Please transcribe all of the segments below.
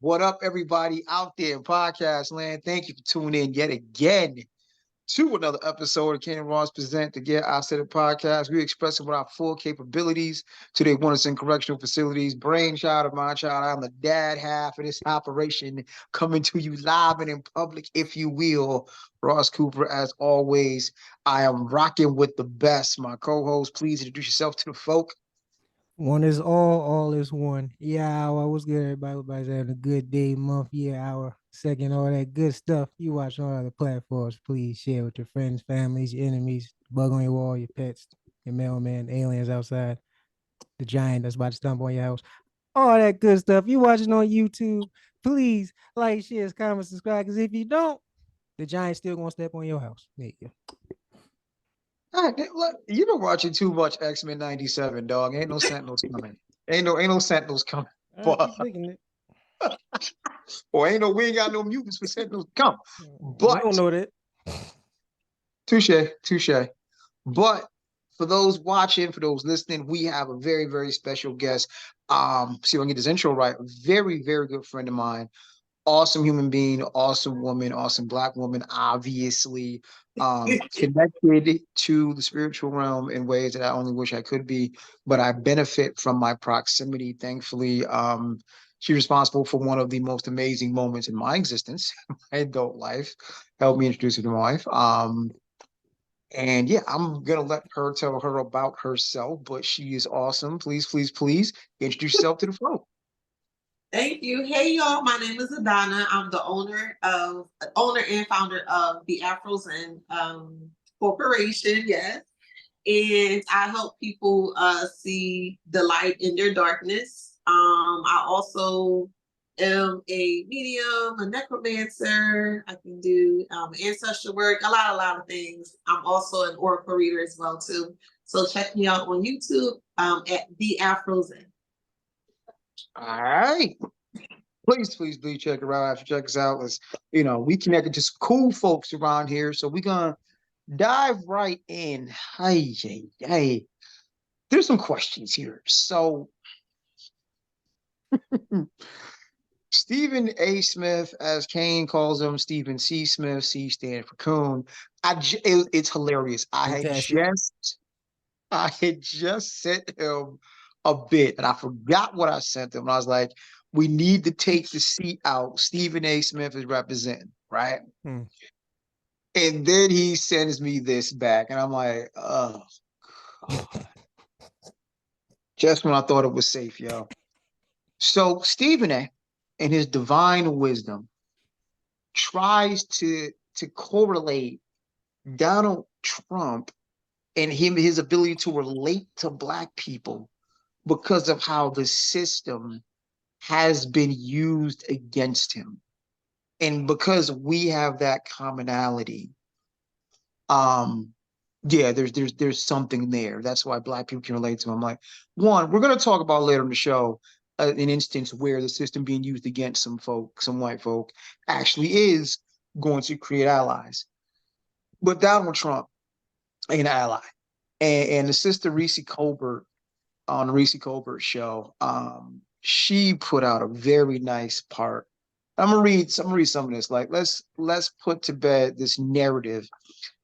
What up, everybody out there in podcast land? Thank you for tuning in yet again to another episode of Ken and Ross Present the Get I Said It podcast. We expressing with our full capabilities. Today, want us in correctional facilities, brainchild of my child. I'm the dad half of this operation, coming to you live and in public, if you will. Ross Cooper, as always, I am rocking with the best. My co-host, please introduce yourself to the folk. One is all is one. Yeah, I was good. Everybody's having a good day, month, year, hour, second, all that good stuff. You watch on other platforms. Please share with your friends, families, your enemies, bug on your wall, your pets, your mailman, aliens outside, the giant that's about to stump on your house. All that good stuff. You watching on YouTube. Please like, share, comment, subscribe. Because if you don't, the giant's still gonna step on your house. There you go. Look, you've been watching too much X-Men 97, dog. Ain't no Sentinels coming. Ain't no Sentinels coming. I But keep thinking it. or we ain't got no mutants for Sentinels to come. We don't But know that. touche. But for those watching, for those listening, we have a very, very special guest. See if I can get this intro right. Very, very good friend of mine. Awesome human being, awesome woman, awesome Black woman, obviously connected to the spiritual realm in ways that I only wish I could be, but I benefit from my proximity, thankfully. She's responsible for one of the most amazing moments in my existence, my adult life. Helped me introduce her to my wife. And yeah, I'm gonna let her tell her about herself, but she is awesome. Please introduce yourself to the flow. Thank you. Hey y'all, my name is Adanna. I'm the owner and founder of the Afros and Corporation, yes. And I help people see the light in their darkness. I also am a medium, a necromancer. I can do ancestral work, a lot of things. I'm also an oracle reader as well too. So check me out on YouTube at the Afros. All right. Please check her out after check us out. Let's, we connected to some cool folks around here. So we're gonna dive right in. Hey. There's some questions here. So Stephen A. Smith, as Kane calls him, Stephen C. Smith, C standing for Coon. It's hilarious. Fantastic. I had just sent him a bit, and I forgot what I sent him. And I was like, we need to take the seat out. Stephen A. Smith is representing, right? Hmm. And then he sends me this back, and I'm like, oh, God. Just when I thought it was safe, yo. So Stephen A., in his divine wisdom, tries to correlate Donald Trump and his ability to relate to Black people because of how the system has been used against him. And because we have that commonality, yeah, there's something there. That's why Black people can relate to him. Like, one, we're gonna talk about later in the show an instance where the system being used against some white folk, actually is going to create allies. But Donald Trump ain't an ally. And the sister Reese Colbert on the Reese Colbert show, she put out a very nice part. I'm gonna read some of this. Like, let's put to bed this narrative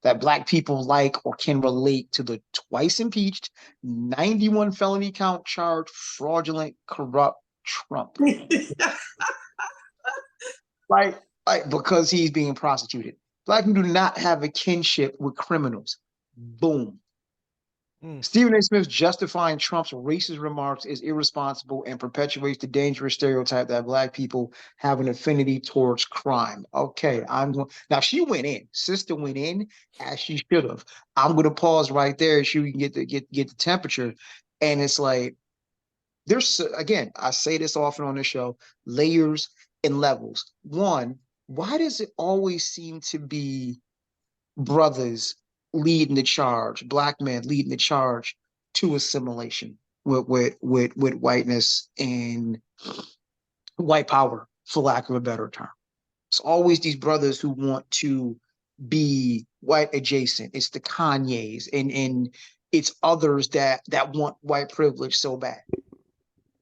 that Black people like or can relate to the twice impeached, 91 felony count charge, fraudulent, corrupt Trump. Like, because he's being prosecuted. Black people do not have a kinship with criminals. Boom. Stephen A. Smith justifying Trump's racist remarks is irresponsible and perpetuates the dangerous stereotype that Black people have an affinity towards crime. Okay, now she went in, sister went in as she should have. I'm going to pause right there so we can get the temperature. And it's like, there's, again, I say this often on the show, layers and levels. One, why does it always seem to be brothers leading the charge, Black men leading the charge to assimilation with whiteness and white power, for lack of a better term? It's always these brothers who want to be white adjacent. It's the Kanyes and it's others that want white privilege so bad.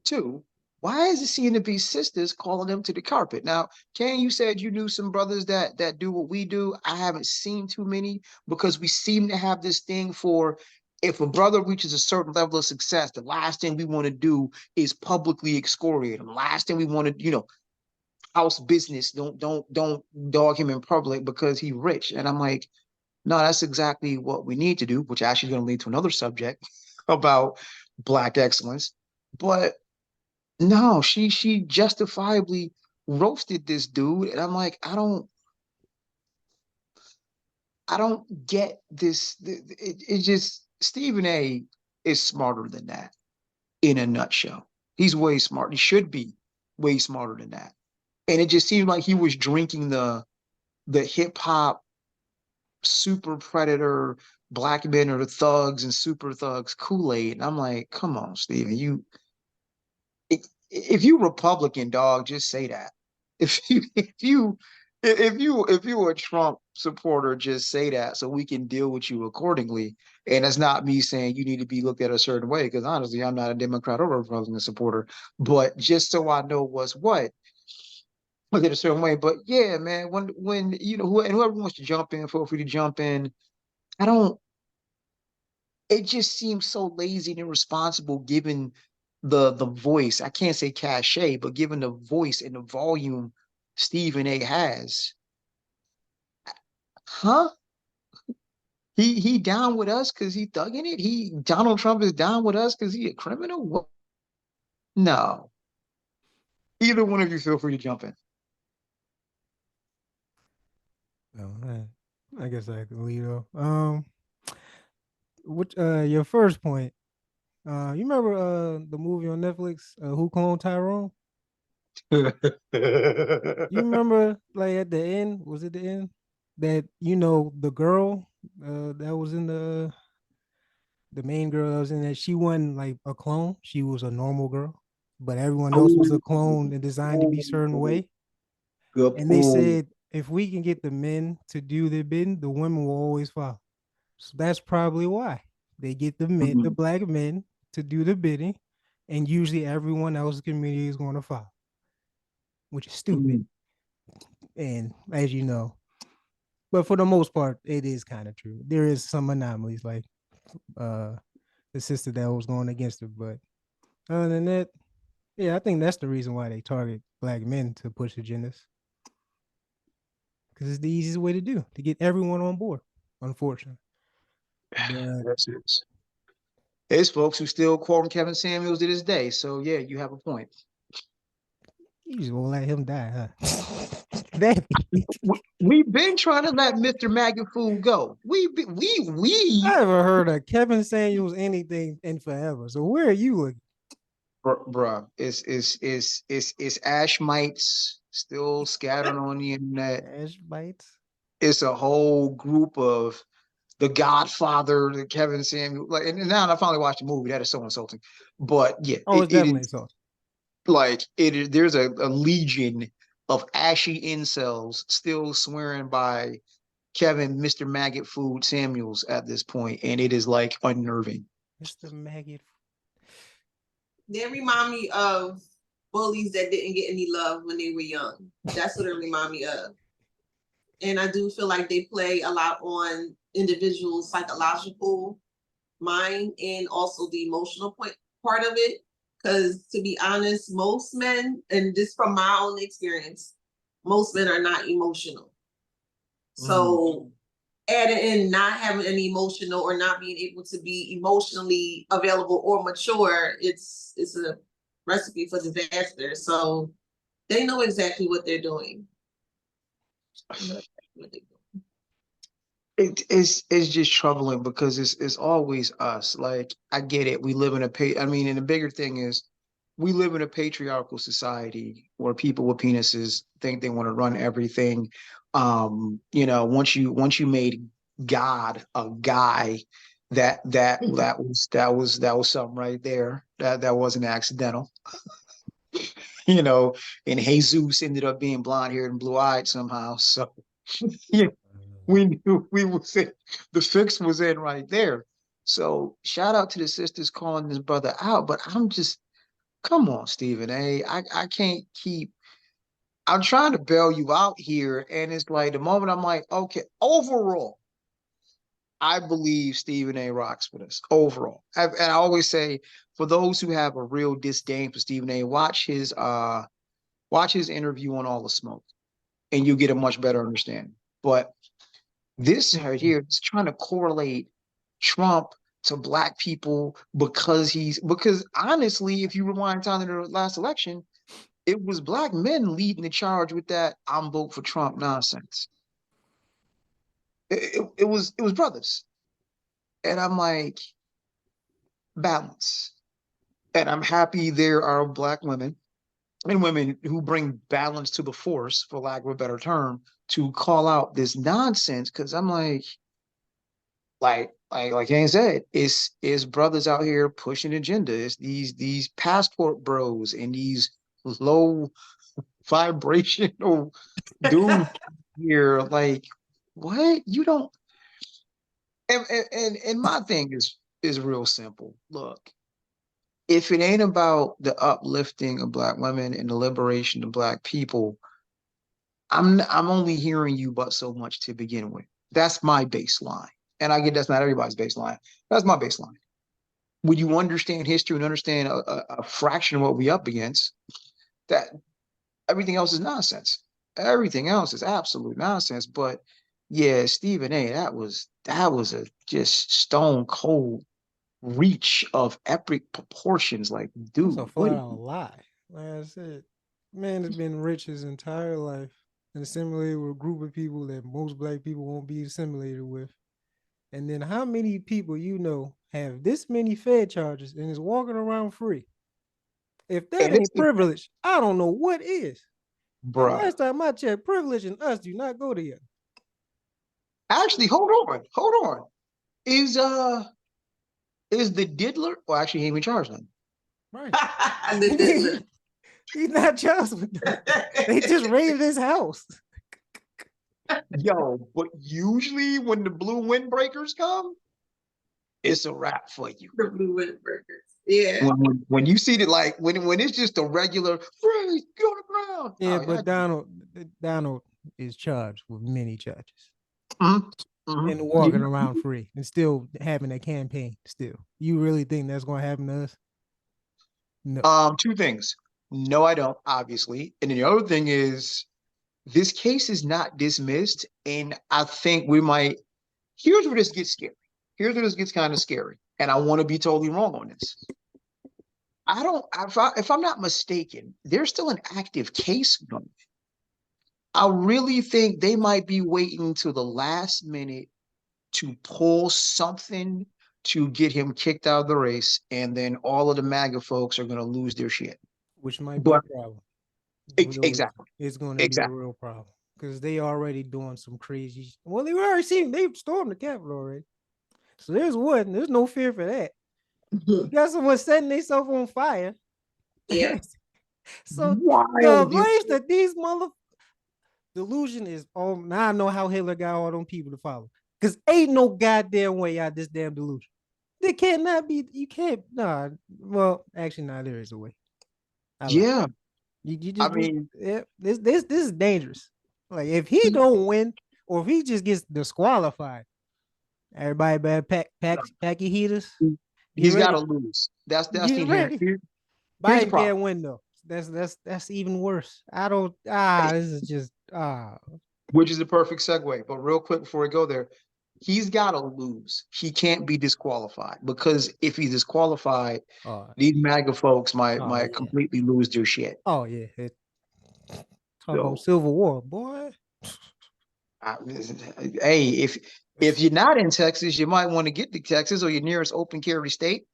Two, why is it seem to be sisters calling them to the carpet? Now, Ken, you said you knew some brothers that do what we do. I haven't seen too many because we seem to have this thing for if a brother reaches a certain level of success, the last thing we want to do is publicly excoriate him. Last thing we want to, house business. Don't dog him in public because he's rich. And I'm like, no, that's exactly what we need to do, which actually is going to lead to another subject about Black excellence. But no, she justifiably roasted this dude, and I'm like, I don't get this. It just Stephen A is smarter than that in a nutshell. He's way smart. He should be way smarter than that. And it just seemed like he was drinking the hip hop super predator black men are the thugs and super thugs Kool-Aid. And I'm like, come on, Stephen, if you Republican, dog, just say that. If you a Trump supporter, just say that so we can deal with you accordingly. And it's not me saying you need to be looked at a certain way, because honestly, I'm not a Democrat or a Republican supporter. But just so I know what's what, look at a certain way. But yeah, man, when whoever wants to jump in, feel free to jump in. I don't it just seems so lazy and irresponsible given the voice. I can't say cachet, but given the voice and the volume Stephen A has. Huh? He down with us because he thugging it? Donald Trump is down with us because he a criminal? What? No. Either one of you feel free to jump in. No, I guess I can lead off. Which your first point. You remember the movie on Netflix, Who Cloned Tyrone? You remember like at the end, was it the end? That the girl that was in the main girl that was in that, she wasn't like a clone, she was a normal girl, but everyone else was a clone and designed to be a certain way. Good And they point. said if we can get the men to do their bidding, the women will always follow. So that's probably why they get the men, the black men, to do the bidding, and usually everyone else's community is going to follow, which is stupid. And as you know, but for the most part, it is kind of true. There is some anomalies, like uh the sister that was going against her, but other than that, yeah, I think that's the reason why they target black men to push agendas, because it's the easiest way to get everyone on board. Unfortunately, but That's it. There's folks who still quoting Kevin Samuels to this day. So yeah, you have a point. you just won't let him die, huh? That We've been trying to let Mr. Maggot Food go. I haven't heard of Kevin Samuels anything in forever. So where are you looking? Bruh, it's ash mites still scattered on the internet. Ash bites. It's a whole group of the Godfather, the Kevin Samuel. Like, and now I finally watched the movie. That is so insulting. But yeah, Oh, it's it definitely is so. like it is. There's a legion of ashy incels still swearing by Kevin, Mr. Maggot Food Samuels at this point, and it is like unnerving. Mr. Maggot. They remind me of bullies that didn't get any love when they were young. That's what it remind me of. And I do feel like they play a lot on individuals' psychological mind and also the emotional part of it. Because to be honest, most men, and this from my own experience, most men are not emotional. So adding in not having an emotional or not being able to be emotionally available or mature, it's a recipe for disaster. So they know exactly what they're doing. It's just troubling because it's always us. Like, I get it. We live in and the bigger thing is we live in a patriarchal society where people with penises think they want to run everything. Once you made God a guy, that was something right there. That wasn't accidental. And Jesus ended up being blonde haired and blue eyed somehow. So yeah, we knew the fix was in right there. So shout out to the sisters calling this brother out, but Come on, Stephen A. I can't keep. I'm trying to bail you out here, and it's like the moment I'm like, okay, overall, I believe Stephen A. rocks for this overall. And I always say, for those who have a real disdain for Stephen A., watch his interview on All the Smoke, and you'll get a much better understanding. But this right here is trying to correlate Trump to black people because honestly, if you rewind time to the last election, it was black men leading the charge with that "I'm vote for Trump" nonsense. It was brothers, and I'm like, balance. And I'm happy there are black women and women who bring balance to the force, for lack of a better term, to call out this nonsense. Because I'm like Haynes said, it's brothers out here pushing agenda. It's these passport bros and these low vibrational dudes here. Like, what? You don't. And my thing is real simple. Look, if it ain't about the uplifting of black women and the liberation of black people, I'm only hearing you but so much to begin with. That's my baseline. And I get that's not everybody's baseline. That's my baseline. When you understand history and understand a fraction of what we up against, that everything else is nonsense. Everything else is absolute nonsense. But yeah, Stephen A., that was a just stone cold reach of epic proportions. Like, That's dude, a what? flat out lie. Like I said, man has been rich his entire life and assimilated with a group of people that most black people won't be assimilated with. And then how many people you know have this many Fed charges and is walking around free? If that And it's ain't privilege, I don't know what is. And bruh. last time I checked, privilege and us do not go together. Actually, hold on. Is is the diddler? Well, actually, he ain't even charged nothing. Right. The He's not charged with that. They just raided his house. Yo, but usually when the blue windbreakers come, it's a wrap for you. the blue windbreakers. Yeah. When you see that, like when it's just a regular freeze, go to the ground. Yeah, Oh, but Donald is charged with many charges. And walking around free and still having a campaign still. You really think that's gonna happen to us? No. Two things. No, I don't, obviously. And then the other thing is this case is not dismissed. And I think we might here's where this gets scary. Here's where this gets kind of scary. And I want to be totally wrong on this. I don't if I'm not mistaken, there's still an active case going. I really think they might be waiting till the last minute to pull something to get him kicked out of the race, and then all of the MAGA folks are going to lose their shit. Which might be a But problem. exactly, It's going to be a real problem because they already doing some crazy. Well, they already seen they stormed the Capitol already, so there's no fear for that. You got someone setting themselves on fire. Yeah. So the wild. race that these mother delusion is on. Now I know how Hitler got all them people to follow. Cause ain't no goddamn way out this damn delusion. There cannot be. You can't. Nah. Well, actually, nah. There is a way. Yeah, You I just. mean, Yeah, this is dangerous. Like if he don't win, or if he just gets disqualified, everybody better pack your heaters. Get he's got to ready. lose. That's the Get inherent. ready. Here's the Biden problem. can't win though. That's even worse. I don't. This is just Which is the perfect segue. But real quick before we go there, he's got to lose. He can't be disqualified because if he's disqualified, these MAGA folks might completely lose their shit. Oh yeah. Talk about So, Civil War, boy. hey, if you're not in Texas, you might want to get to Texas or your nearest open carry state,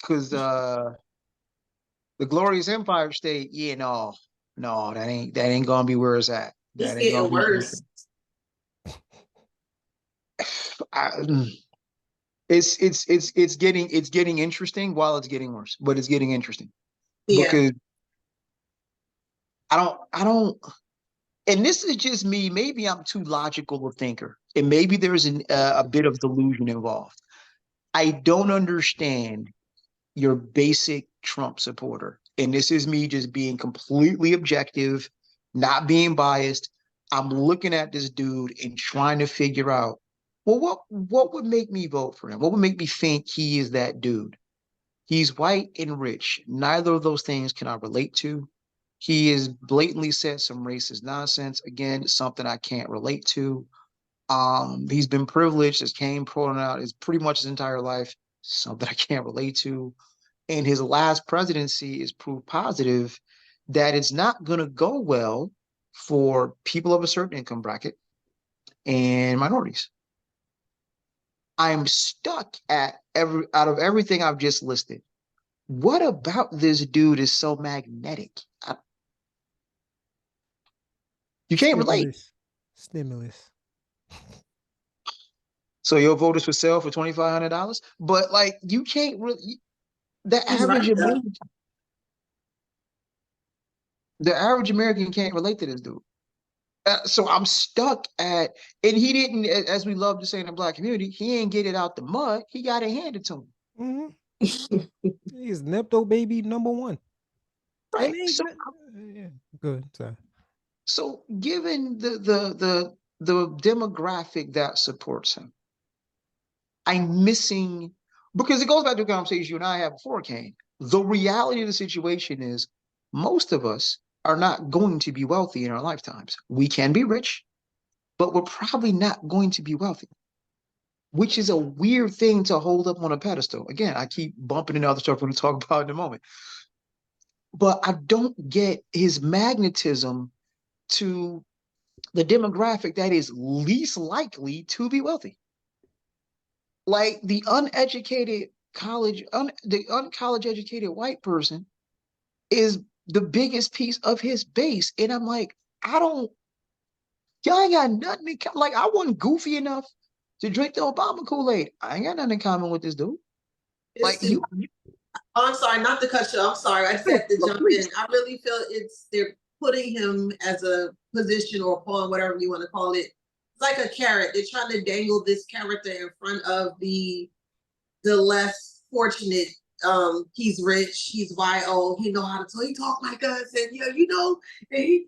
because the glorious Empire State, yeah, no, that ain't gonna be where it's at. It's That ain't gonna getting be. worse. It's getting interesting while it's getting worse, but it's getting interesting Yeah. because I don't, and this is just me. Maybe I'm too logical a thinker, and maybe there's a bit of delusion involved. I don't understand your basic Trump supporter and this is me just being completely objective, not being biased. I'm looking at this dude and trying to figure out, well, what would make me vote for him? What would make me think he is that dude? He's white and rich. Neither of those things can I relate to. He has blatantly said some racist nonsense. Again, something I can't relate to. He's been privileged, as Kane pointed out, is pretty much his entire life. Something I can't relate to. And his last presidency is proof positive that it's not going to go well for people of a certain income bracket and minorities. I'm stuck at out of everything I've just listed. What about this dude is so magnetic? You can't relate. Stimulus. So your vote is for sale for $2,500, but like you can't really. The average American, can't relate to this dude. So I'm stuck at, and he didn't, as we love to say in the Black community, he ain't get it out the mud. He got it handed to him. Mm-hmm. He's Nepto baby #1. Right. So, yeah, good. Sorry. So given the demographic that supports him, I'm missing, because it goes back to a conversation you and I had before, Kane. The reality of the situation is most of us are not going to be wealthy in our lifetimes. We can be rich, but we're probably not going to be wealthy, which is a weird thing to hold up on a pedestal. Again, I keep bumping into other stuff we're going to talk about in a moment. But I don't get his magnetism to the demographic that is least likely to be wealthy. Like the uneducated the uncollege educated white person is the biggest piece of his base. And I'm like, y'all ain't got nothing in common. Like, I wasn't goofy enough to drink the Obama Kool-Aid. I ain't got nothing in common with this dude. Like, I'm sorry, not to cut you. I'm sorry. I just have to jump in. I really feel they're putting him as a position or a pawn, whatever you want to call it. It's like a carrot. They're trying to dangle this character in front of the less fortunate. He's rich, he's YO, he know how to talk, he talk like us, and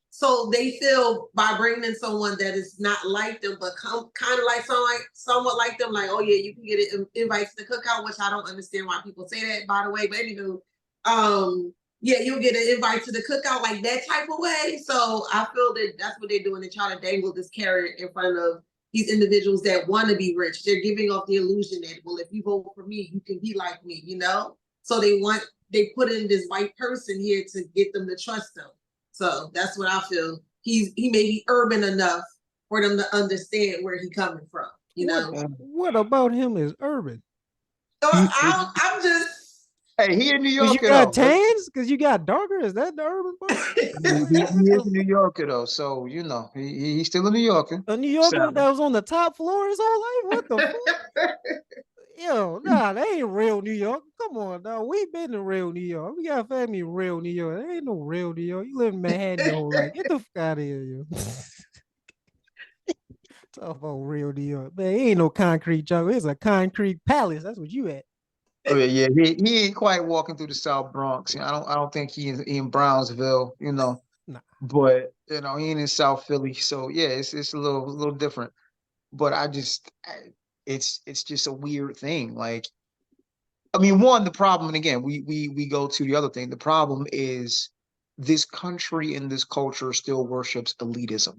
so they feel by bringing in someone that is not like them, but kind of like somewhat like them, like, oh yeah, you can get an invite to the cookout, which I don't understand why people say that, by the way. But anywho, yeah, you'll get an invite to the cookout, like that type of way. So I feel that that's what they're doing. They're trying to dangle this carrot in front of these individuals that want to be rich. They're giving off the illusion that, well, if you vote for me, you can be like me, So they put in this white person here to get them to trust them. So that's what I feel. He may be urban enough for them to understand where he's coming from, What about him is urban? So I'm just. Hey, he in New York. You got tans? Because you got darker? Is that the urban part? he is a New Yorker, though. So, he's still a New Yorker. A New Yorker that was on the top floor his whole life? What the fuck? Yo, nah, that ain't real New York. Come on, dog. We been in real New York. We got family in real New York. There ain't no real New York. You live in Manhattan your whole life. Get the fuck out of here, yo. Talk about real New York. Man, ain't no concrete jungle. It's a concrete palace. That's what you at. Oh yeah, he ain't quite walking through the South Bronx. I don't think he in Brownsville, Nah. But he ain't in South Philly. So yeah, it's a little different. But it's just a weird thing. Like, I mean, one, the problem, and again, we go to the other thing. The problem is this country and this culture still worships elitism.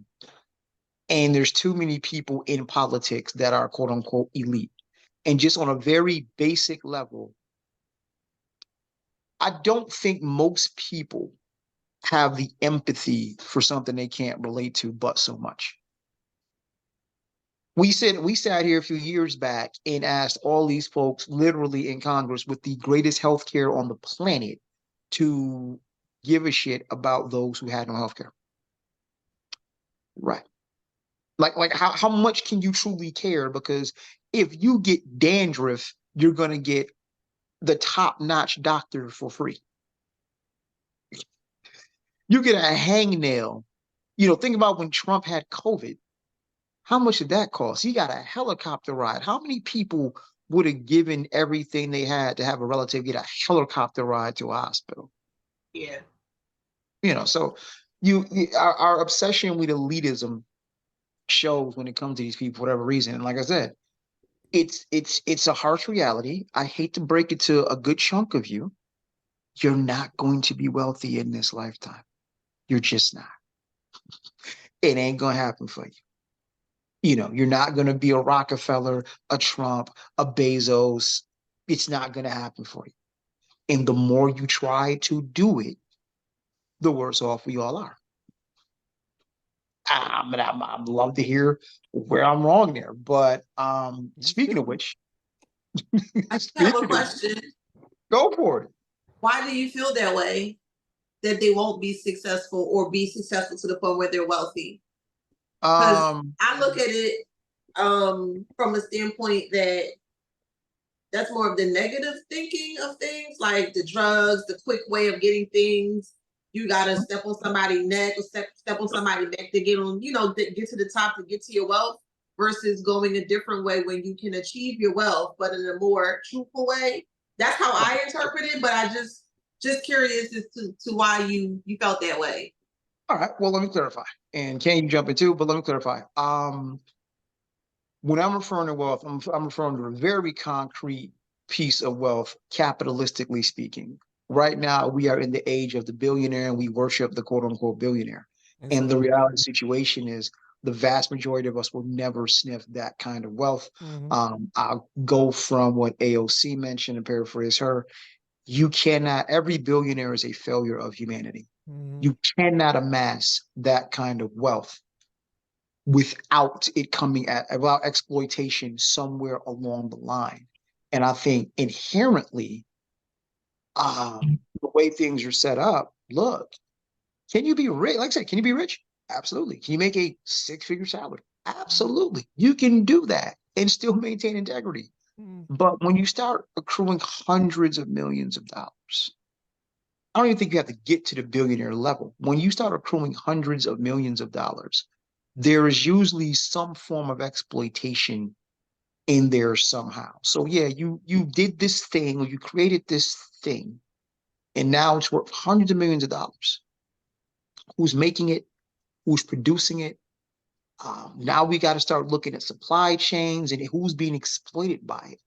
And there's too many people in politics that are quote unquote elite. And just on a very basic level, I don't think most people have the empathy for something they can't relate to but so much. We sat here a few years back and asked all these folks literally in Congress with the greatest healthcare on the planet to give a shit about those who had no healthcare. Right. Like how much can you truly care? Because if you get dandruff, you're going to get the top-notch doctor for free. You get a hangnail. Think about when Trump had COVID. How much did that cost? He got a helicopter ride. How many people would have given everything they had to have a relative get a helicopter ride to a hospital. Yeah. You know, so our obsession with elitism shows when it comes to these people for whatever reason. And like I said, it's a harsh reality. I hate to break it to a good chunk of you. You're not going to be wealthy in this lifetime. You're just not. It ain't gonna happen for you. You know, you're not gonna be a Rockefeller, a Trump, a Bezos. It's not gonna happen for you. And the more you try to do it, the worse off we all are. I'd love to hear where I'm wrong there. But speaking of which, I have a speaking of, question. go for it. Why do you feel that way? That they won't be successful or be successful to the point where they're wealthy? Because I look at it from a standpoint that that's more of the negative thinking of things, like the drugs, the quick way of getting things. You gotta step on somebody's neck or step on somebody's neck to get on, get to the top, to get to your wealth, versus going a different way when you can achieve your wealth, but in a more truthful way. That's how I interpret it, but I just curious as to why you felt that way. All right, well, let me clarify. And can you jump in too? But let me clarify. When I'm referring to wealth, I'm referring to a very concrete piece of wealth, capitalistically speaking. Right now, we are in the age of the billionaire, and we worship the quote unquote billionaire. And the reality situation is the vast majority of us will never sniff that kind of wealth. I'll go from what AOC mentioned and paraphrase her. You cannot, every billionaire is a failure of humanity. You cannot amass that kind of wealth without it coming about exploitation somewhere along the line. And I think inherently, the way things are set up, look, can you be rich? Like I said, can you be rich? Absolutely. Can you make a six-figure salary? Absolutely. You can do that and still maintain integrity. But when you start accruing hundreds of millions of dollars, I don't even think you have to get to the billionaire level. When you start accruing hundreds of millions of dollars, there is usually some form of exploitation in there somehow. So yeah, you did this thing, or you created this thing, and now it's worth hundreds of millions of dollars. Who's making it? Who's producing it? Now we got to start looking at supply chains and who's being exploited by it,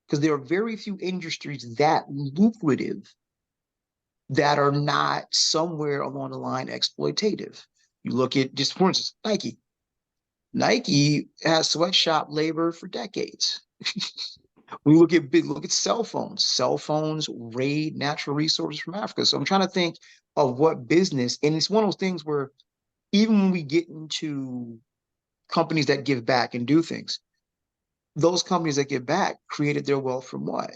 because there are very few industries that lucrative that are not somewhere along the line exploitative. You look at, just for instance, Nike. Nike has sweatshop labor for decades. We look at cell phones. Cell phones raid natural resources from Africa. So I'm trying to think of what business, and it's one of those things where even when we get into companies that give back and do things, those companies that give back created their wealth from what?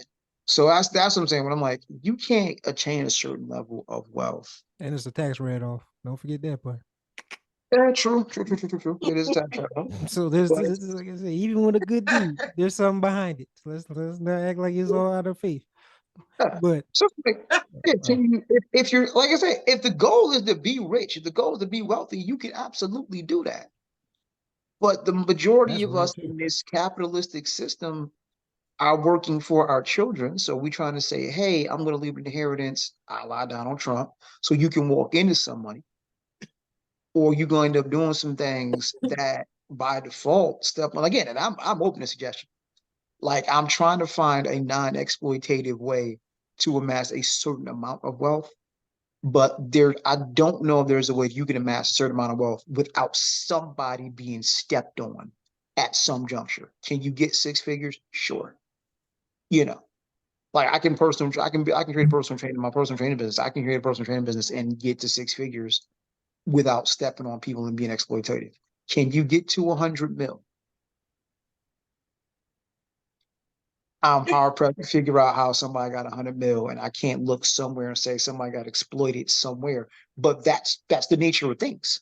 So that's what I'm saying. When I'm like, you can't attain a certain level of wealth. And it's a tax write-off. Don't forget that part. Yeah, true. It is a tax write-off. So there's, like I said, even with a good deed, there's something behind it. So let's not act like it's all out of faith. Yeah. But so if you're, like I said, if the goal is to be rich, if the goal is to be wealthy, you can absolutely do that. But the majority of us in this capitalistic system are working for our children. So we're trying to say, hey, I'm going to leave an inheritance, a la Donald Trump, so you can walk into some money. Or you're going to end up doing some things that by default step on again. And I'm open to suggestion. Like, I'm trying to find a non-exploitative way to amass a certain amount of wealth. But I don't know if there's a way you can amass a certain amount of wealth without somebody being stepped on at some juncture. Can you get six figures? Sure. You know, like I can create a personal training, my personal training business. I can create a personal training business and get to six figures without stepping on people and being exploitative. Can you get to 100 mil? I'm hard pressed to figure out how somebody got 100 mil, and I can't look somewhere and say somebody got exploited somewhere. But that's the nature of things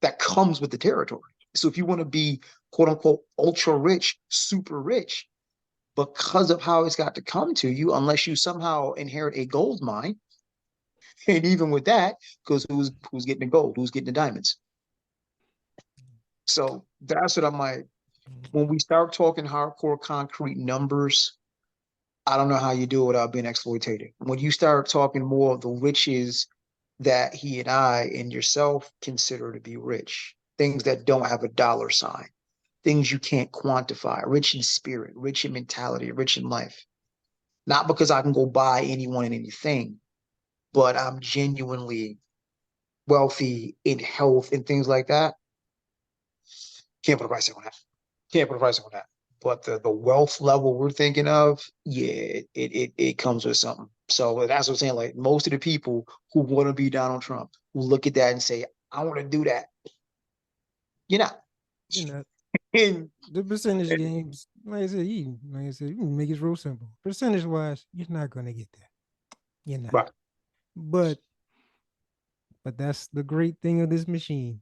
that comes with the territory. So if you want to be quote unquote ultra rich, super rich, because of how it's got to come to you, unless you somehow inherit a gold mine, and even with that, because who's getting the gold, who's getting the diamonds? So that's what I'm like. When we start talking hardcore concrete numbers, I don't know how you do it without being exploitated. When you start talking more of the riches that he and I and yourself consider to be rich, things that don't have a dollar sign, things you can't quantify, rich in spirit, rich in mentality, rich in life. Not because I can go buy anyone and anything, but I'm genuinely wealthy in health and things like that. Can't put a price on that. Can't put a price on that. But the wealth level we're thinking of, yeah, it comes with something. So that's what I'm saying. Like most of the people who want to be Donald Trump, who look at that and say, I want to do that. You're not. You know, And, the percentage games, like I said, you can make it real simple. Percentage wise, you're not gonna get that. You're not. right. But that's the great thing of this machine.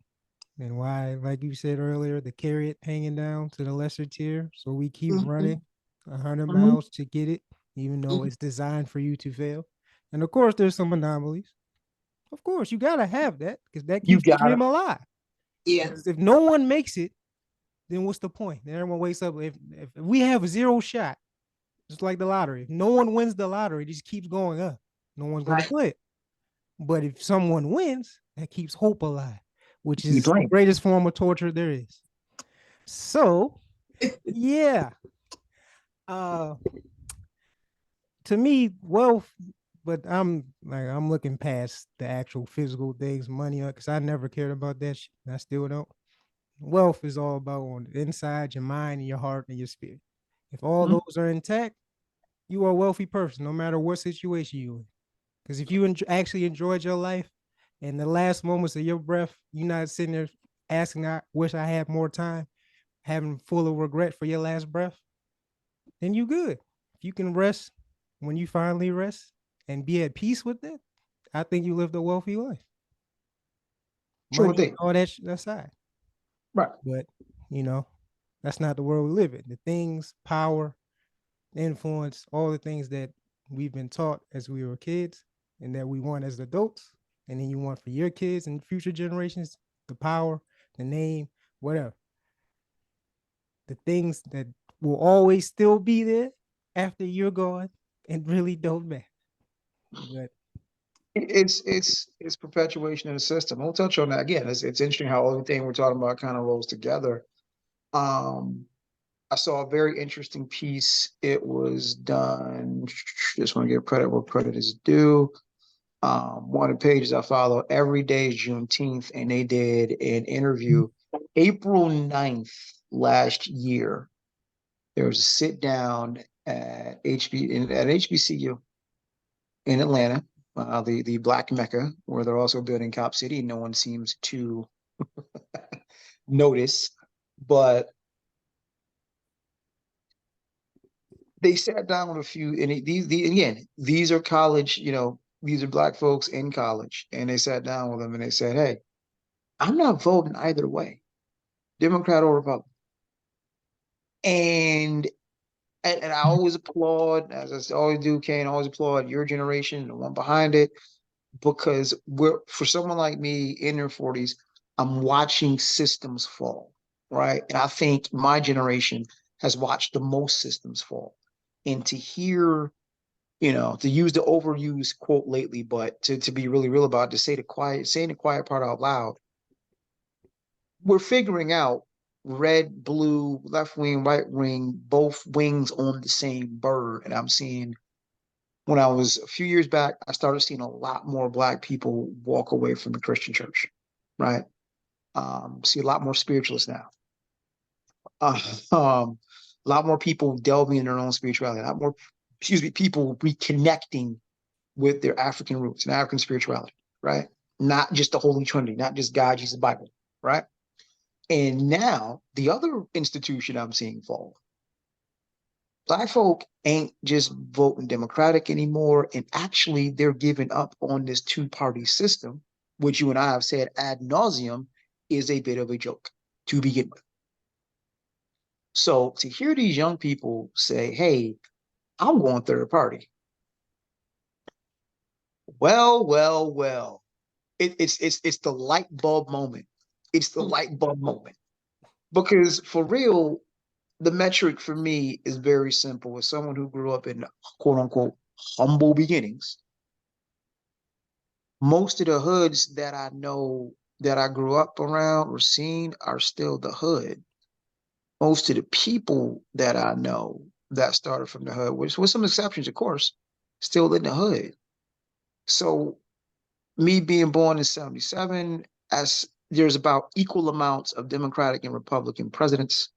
And why, like you said earlier, the carrot hanging down to the lesser tier. So we keep Mhm, running 100 Mhm. miles to get it, even though mhm. it's designed for you to fail. And of course, there's some anomalies. Of course, you gotta have that because that You keeps the got it. dream alive. Yeah. Because if no one makes it, then what's the point? Then everyone wakes up. If we have zero shot, just like the lottery, if no one wins the lottery, it just keeps going up. No one's gonna Right. play it. But if someone wins, that keeps hope alive, which Keep is the playing. greatest form of torture there is. So, yeah, uh, to me, wealth. But I'm looking past the actual physical things, money, because I never cared about that shit. I still don't. Wealth is all about on the inside, your mind, and your heart and your spirit. If all Mhm. those are intact, you are a wealthy person, no matter what situation you're in. Because if you actually enjoyed your life and the last moments of your breath, you're not sitting there asking, I wish I had more time, having full of regret for your last breath, then you good. If you can rest when you finally rest and be at peace with it, I think you lived a wealthy life. Sure Money, thing. all that aside. Right. But, you know, that's not the world we live in. The things, power, influence, all the things that we've been taught as we were kids and that we want as adults, and then you want for your kids and future generations, the power, the name, whatever. The things that will always still be there after you're gone and really don't matter. But It's perpetuation of the system. We'll touch on that again. It's interesting how everything we're talking about kind of rolls together. Um, I saw a very interesting piece. It was done. Just want to give credit where credit is due. One of the pages I follow every day is Juneteenth, and they did an interview April 9th last year. There was a sit down at HBCU in Atlanta, the Black Mecca, where they're also building Cop City. No one seems to notice, but they sat down with a few, and again, these are college, these are Black folks in college, and they sat down with them and they said, "Hey, I'm not voting either way, Democrat or Republican." And and I always applaud, as I always do, Kane, I always applaud your generation, the one behind it, because we're for someone like me in their 40s, I'm watching systems fall, right? And I think my generation has watched the most systems fall. And to hear, to use the overused quote lately, but to be really real about it, to saying the quiet part out loud, we're figuring out red, blue, left wing, right wing, both wings on the same bird. And I'm seeing when I was a few years back, I started seeing a lot more Black people walk away from the Christian church, right? See a lot more spiritualists now. A lot more people delving in their own spirituality. A lot more, excuse me, people reconnecting with their African roots and African spirituality, right? Not just the Holy Trinity, not just God, Jesus, Bible, right? And now the other institution I'm seeing fall, Black folk ain't just voting Democratic anymore. And actually, they're giving up on this two-party system, which you and I have said ad nauseum is a bit of a joke to begin with. So to hear these young people say, hey, I'm going third party. Well. It's the light bulb moment. It's the light bulb moment. Because for real, the metric for me is very simple. As someone who grew up in quote unquote humble beginnings, most of the hoods that I know that I grew up around or seen are still the hood. Most of the people that I know that started from the hood, which with some exceptions, of course, still in the hood. So me being born in 77, as there's about equal amounts of Democratic and Republican presidents,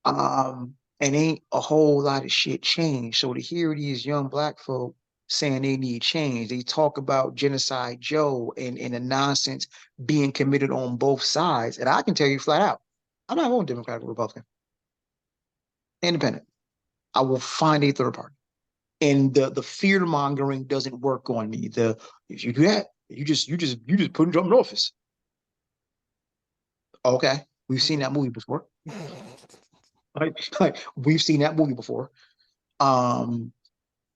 and ain't a whole lot of shit changed. So to hear these young black folk saying they need change, they talk about Genocide Joe and the nonsense being committed on both sides. And I can tell you flat out, I'm not going Democratic or Republican. Independent. I will find a third party. And the fear mongering doesn't work on me. The if you do that, you just put Trump in office. Okay, we've seen that movie before. Like we've seen that movie before. Um,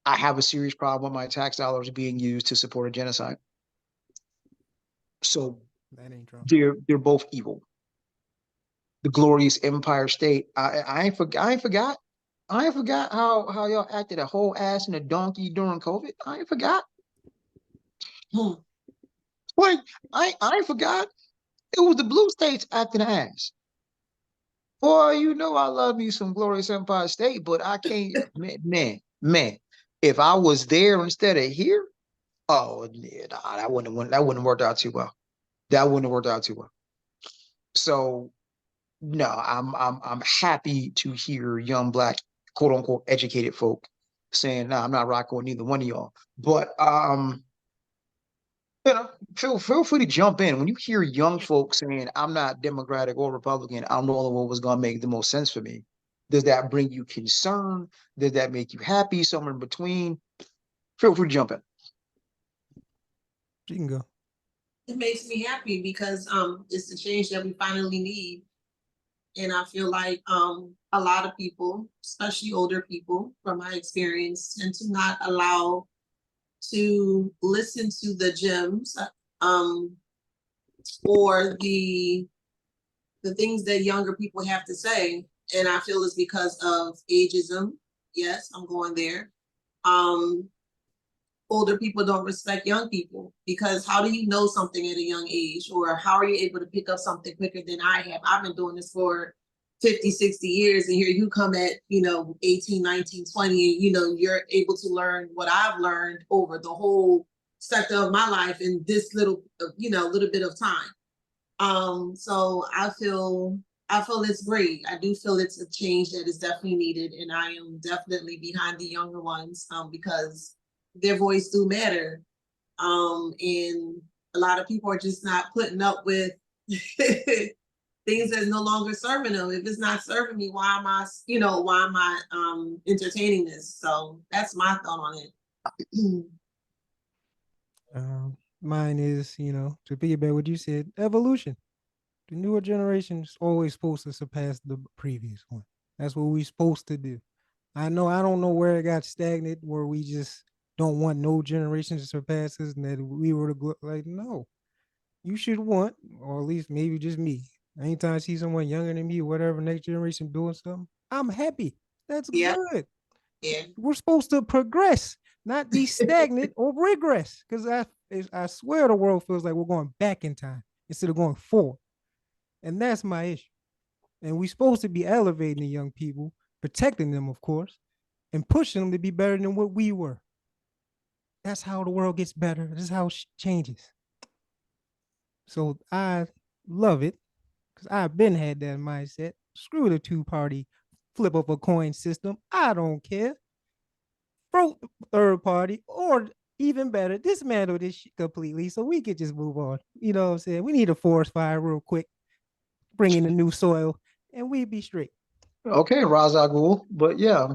I have a serious problem with my tax dollars being used to support a genocide. So That ain't Trump. they're both evil. The glorious Empire State. I ain't forgot how y'all acted a whole ass and a donkey during COVID. I ain't forgot. Like I ain't forgot. It was the blue states acting ass. Boy, you know I love me some glorious Empire State, but I can't, man. If I was there instead of here, oh yeah, nah, that wouldn't worked out too well. That wouldn't have worked out too well. So no, I'm happy to hear young black quote unquote educated folk saying, "No, nah, I'm not rocking with neither one of y'all." But feel free to jump in when you hear young folks saying, "I'm not Democratic or Republican. I'm the only one what's gonna make the most sense for me." Does that bring you concern? Does that make you happy? Somewhere in between? Feel free to jump in. You can go. It makes me happy because it's the change that we finally need. And I feel like a lot of people, especially older people, from my experience, tend to not allow to listen to the gems or the things that younger people have to say. And I feel it's because of ageism. Yes, I'm going there. Older people don't respect young people because how do you know something at a young age, or how are you able to pick up something quicker than I have? I've been doing this for 50, 60 years, and here you come at 18, 19, 20, and you're able to learn what I've learned over the whole sector of my life in this little bit of time. So I feel it's great. I do feel it's a change that is definitely needed, and I am definitely behind the younger ones because their voice do matter. And a lot of people are just not putting up with things that's no longer serving them. If it's not serving me, why am I entertaining this? So that's my thought on it. Mine is, to piggyback what you said, evolution. The newer generation is always supposed to surpass the previous one. That's what we're supposed to do. I don't know where it got stagnant, where we just don't want no generation to surpass us, and that we were like, no, you should want, or at least maybe just me. Anytime I see someone younger than me or whatever, next generation doing something, I'm happy. That's good. Yeah. We're supposed to progress, not be stagnant or regress. Because I swear the world feels like we're going back in time instead of going forward. And that's my issue. And we're supposed to be elevating the young people, protecting them, of course, and pushing them to be better than what we were. That's how the world gets better. This is how it changes. So I love it because I've been had that mindset. Screw the two-party flip of a coin system. I don't care. Vote third party, or even better, dismantle this shit completely so we could just move on. You know what I'm saying? We need a forest fire real quick, bring in the new soil, and we be straight. Okay, Raza Ghul, but yeah,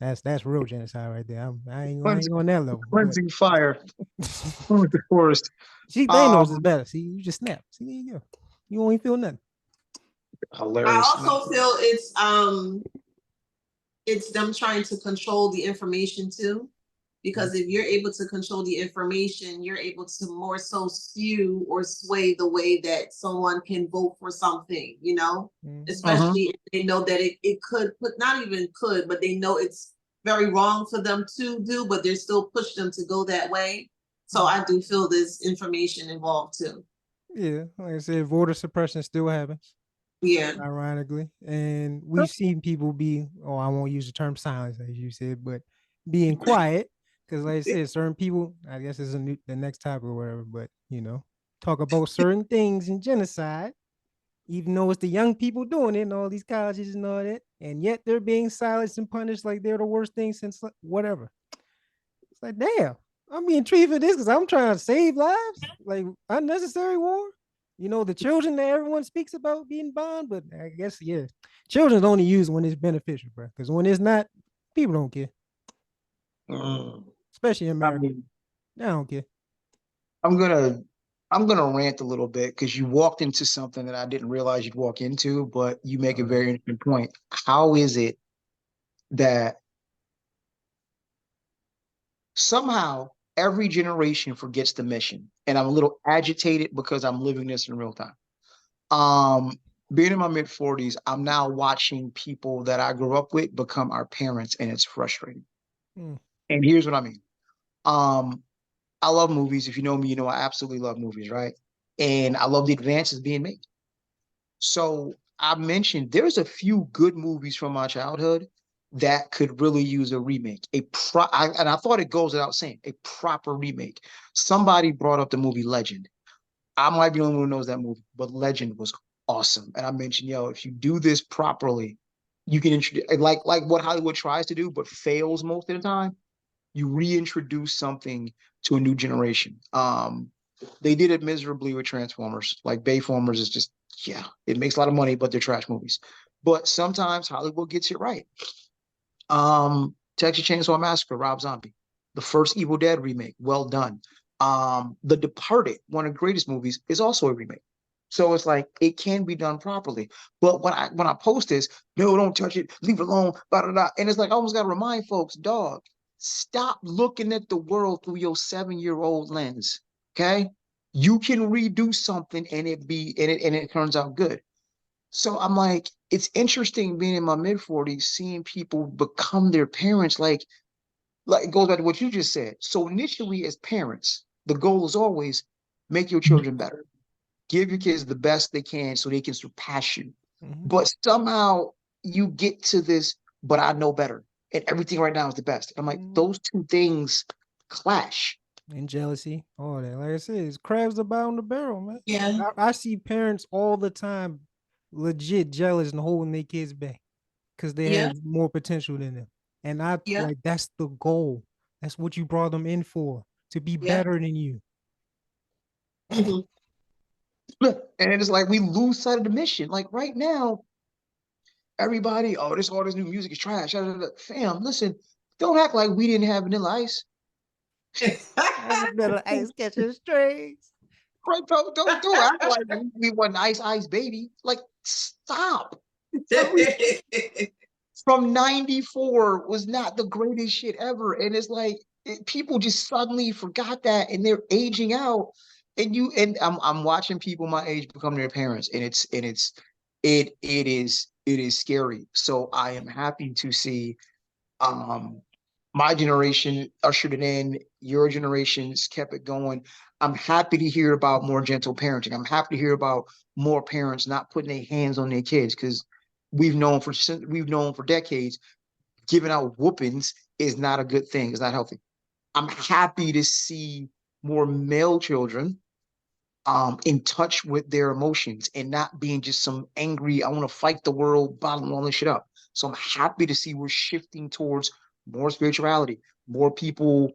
That's real genocide right there. I ain't cleansing, on that level. cleansing fire with the forest. See, Thanos is better. See, you just snap. See, there you go. You won't even feel nothing. Hilarious. I also feel it's them trying to control the information too. Because if you're able to control the information, you're able to more so skew or sway the way that someone can vote for something, you know, especially if they know that it could put, not even could, but they know it's very wrong for them to do, but they're still push them to go that way. So I do feel there's information involved too. Yeah, like I said, voter suppression still happens. Yeah. Ironically. And we've seen people be, oh, I won't use the term silence, as you said, but being quiet. Because like I said, certain people, I guess is the next topic or whatever, but you know, talk about certain things in genocide, even though it's the young people doing it in all these colleges and all that, and yet they're being silenced and punished like they're the worst thing since whatever. It's like, damn, I'm being treated for this because I'm trying to save lives, like unnecessary war. You know, the children that everyone speaks about being bombed, but I guess, yeah, children's only used when it's beneficial, bro. Because when it's not, people don't care, especially in I America. mean, They don't care. I'm gonna rant a little bit because you walked into something that I didn't realize you'd walk into, but you make a very interesting point. How is it that somehow every generation forgets the mission? And I'm a little agitated because I'm living this in real time. Being in my mid 40s, I'm now watching people that I grew up with become our parents, and it's frustrating. And here's what I mean. I love movies. If you know me, you know I absolutely love movies, right? And I love the advances being made. So I mentioned there's a few good movies from my childhood that could really use a remake. And I thought it goes without saying, a proper remake. Somebody brought up the movie Legend. I might be the only one who knows that movie, but Legend was awesome. And I mentioned, yo, if you do this properly, you can introduce like what Hollywood tries to do, but fails most of the time. You reintroduce something to a new generation. They did it miserably with Transformers. Like Bayformers is just, yeah, it makes a lot of money, but they're trash movies. But sometimes Hollywood gets it right. Texas Chainsaw Massacre, Rob Zombie, the first Evil Dead remake, well done. The Departed, one of the greatest movies, is also a remake. So it's like it can be done properly. But when I post this, no, don't touch it, leave it alone, blah, blah, blah. And it's like I almost gotta remind folks, dog, stop looking at the world through your 7-year-old lens. Okay. You can redo something and it turns out good. So I'm like, it's interesting being in my mid 40s, seeing people become their parents. Like it goes back to what you just said. So initially, as parents, the goal is always make your children better. Give your kids the best they can so they can surpass you. But somehow you get to this, but I know better. And everything right now is the best. I'm like, those two things clash. And jealousy, all that. Like I said, it's crabs about in the barrel, man. Yeah. I see parents all the time legit jealous and holding their kids back because they have more potential than them. And I like that's the goal. That's what you brought them in for, to be better than you. And it's like we lose sight of the mission. Like right now, everybody, oh, all this new music is trash. Fam, listen, don't act like we didn't have Vanilla Ice. Vanilla Ice catching strays. Right, don't act like we wasn't Ice Baby. Like, stop. From 94 was not the greatest shit ever. And it's like people just suddenly forgot that and they're aging out. And I'm watching people my age become their parents, and it is scary. So I am happy to see my generation ushered it in, your generations kept it going. I'm happy to hear about more gentle parenting. I'm happy to hear about more parents not putting their hands on their kids, because we've known for decades giving out whoopings is not a good thing. It's not healthy. I'm happy to see more male children in touch with their emotions and not being just some angry, I want to fight the world, bottle all this shit up. So I'm happy to see we're shifting towards more spirituality, more people,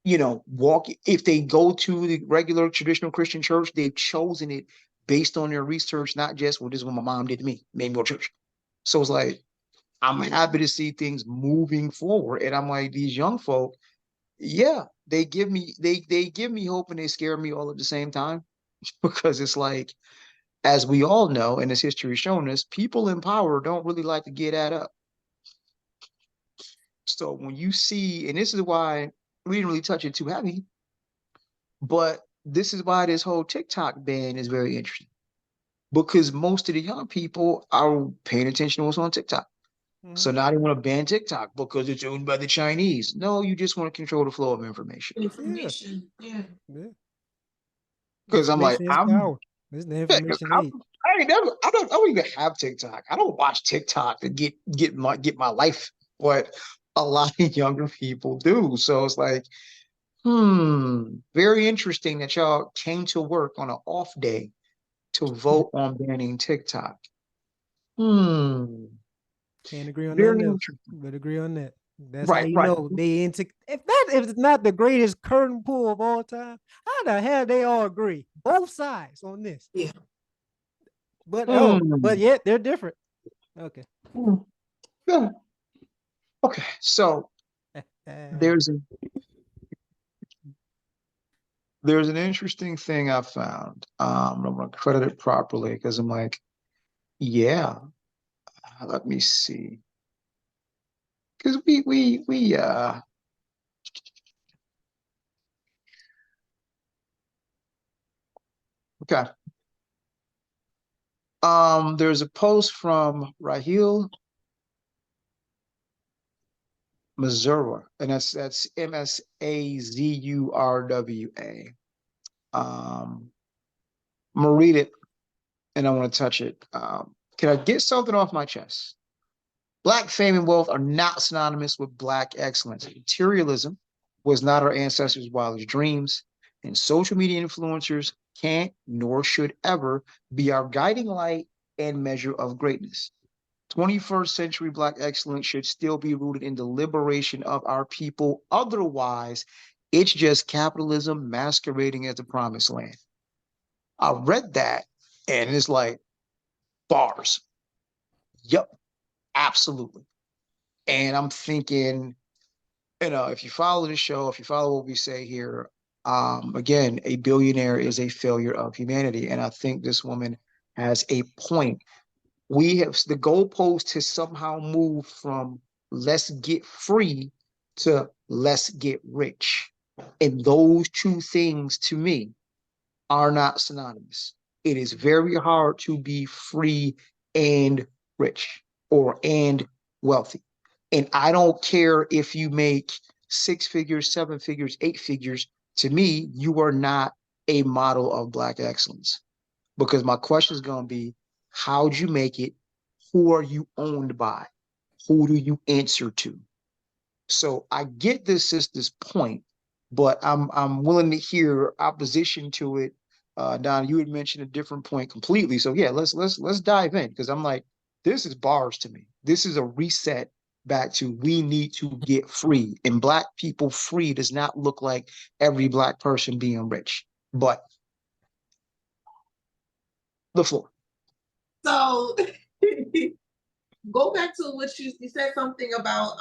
walk. If they go to the regular traditional Christian church, they've chosen it based on their research, not just, well, this is what my mom did to me, made me go to church. So it's like, I'm happy to see things moving forward. And I'm like, these young folk, yeah, they give me hope and they scare me all at the same time. Because it's like, as we all know, and as history has shown us, people in power don't really like to get that up. So when you see, and this is why we didn't really touch it too heavy, but this is why this whole TikTok ban is very interesting, because most of the young people are paying attention to what's on TikTok. So now they want to ban TikTok because it's owned by the Chinese. No, you just want to control the flow of information. Information, yeah. Because I'm like, Information is power. This is the information age. I don't even have TikTok. I don't watch TikTok to get my life, but a lot of younger people do. So it's like, very interesting that y'all came to work on an off day to vote on banning TikTok. Can't agree on Very nothing else, interesting. but agree on that. That's how Right, you right. know they into. If it's not the greatest curtain pull of all time, how the hell they all agree? Both sides on this. Yeah. But yet they're different. Okay. Yeah. Okay, so there's an interesting thing I found. I'm gonna credit it properly because I'm like, yeah. Let me see. Because we okay. There's a post from Rahil Mazurwa, and that's Mazurwa. I'm gonna read it and I want to touch it. Can I get something off my chest? Black fame and wealth are not synonymous with Black excellence. Materialism was not our ancestors' wildest dreams, and social media influencers can't nor should ever be our guiding light and measure of greatness. 21st century Black excellence should still be rooted in the liberation of our people. Otherwise, it's just capitalism masquerading as the promised land. I read that and it's like bars. Yep, absolutely. And I'm thinking, if you follow the show, if you follow what we say here, again, a billionaire is a failure of humanity. And I think this woman has a point. The goalpost has somehow moved from let's get free to let's get rich. And those two things to me are not synonymous. It is very hard to be free and rich and wealthy. And I don't care if you make 6 figures, 7 figures, 8 figures. To me, you are not a model of Black excellence. Because my question is going to be, how'd you make it? Who are you owned by? Who do you answer to? So I get this sister's point, but I'm willing to hear opposition to it. Don, you had mentioned a different point completely. So yeah, let's dive in because I'm like, this is bars to me. This is a reset back to we need to get free. And Black people free does not look like every Black person being rich. But the floor. So go back to what you said something about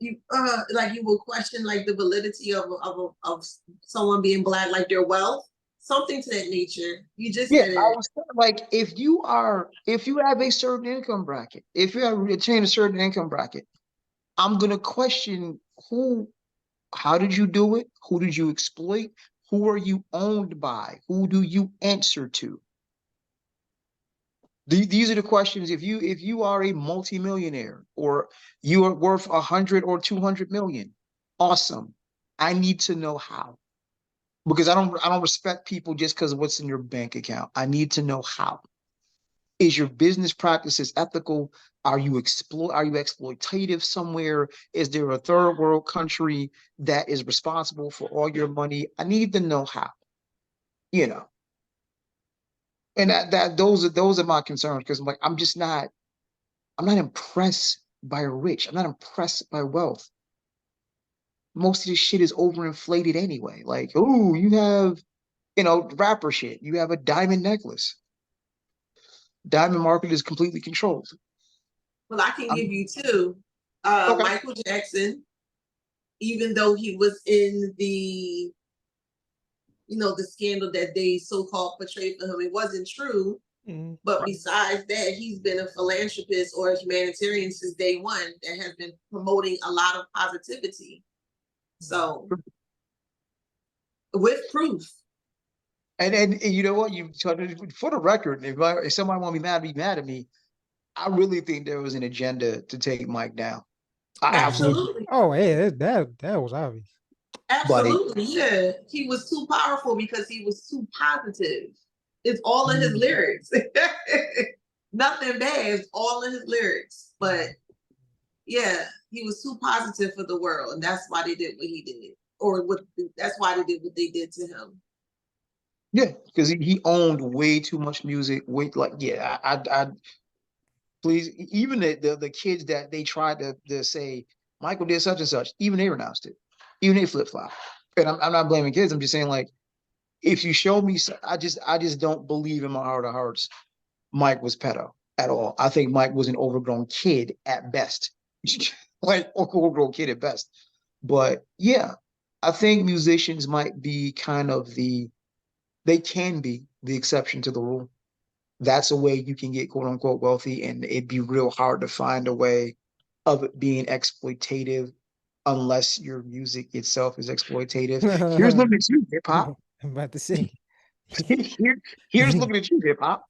you like you will question like the validity of someone being Black, like their wealth, something to that nature. You just said it. I was like, if you have a certain income bracket, if you have attained a certain income bracket, I'm gonna question how did you do it? Who did you exploit? Who are you owned by? Who do you answer to? These are the questions. If you are a multimillionaire or you are worth 100 or 200 million, awesome. I need to know how, because I don't respect people just because of what's in your bank account. I need to know how. Is your business practices ethical? Are you exploitative somewhere? Is there a third world country that is responsible for all your money? I need to know how. You know. And those are my concerns because I'm not impressed by rich. I'm not impressed by wealth. Most of this shit is overinflated anyway. Like, oh, you have, rapper shit. You have a diamond necklace. Diamond market is completely controlled. Well, I can give you two. Okay. Michael Jackson, even though he was in the, the scandal that they so-called portrayed for him, it wasn't true. But besides that, he's been a philanthropist or a humanitarian since day one that has been promoting a lot of positivity. So, with proof. And you know what? For the record, if somebody want to be mad at me. I really think there was an agenda to take Mike down. I absolutely. Oh yeah, that was obvious. Absolutely, yeah. He was too powerful because he was too positive. It's all in his lyrics. Nothing bad. It's all in his lyrics. But yeah, he was too positive for the world, and that's why they did what he did, that's why they did what they did to him. Yeah, because he owned way too much music. I please, even the kids that they tried to say Michael did such and such, even they renounced it, even they flip flop. And I'm not blaming kids. I'm just saying, like, if you show me, I just don't believe in my heart of hearts Mike was pedo at all. I think Mike was an overgrown kid at best, like overgrown kid at best. But yeah, I think musicians might be they can be the exception to the rule. That's a way you can get quote unquote wealthy, and it'd be real hard to find a way of it being exploitative unless your music itself is exploitative. Here's looking at you, hip hop. I'm about to say. Here's looking at you, hip hop.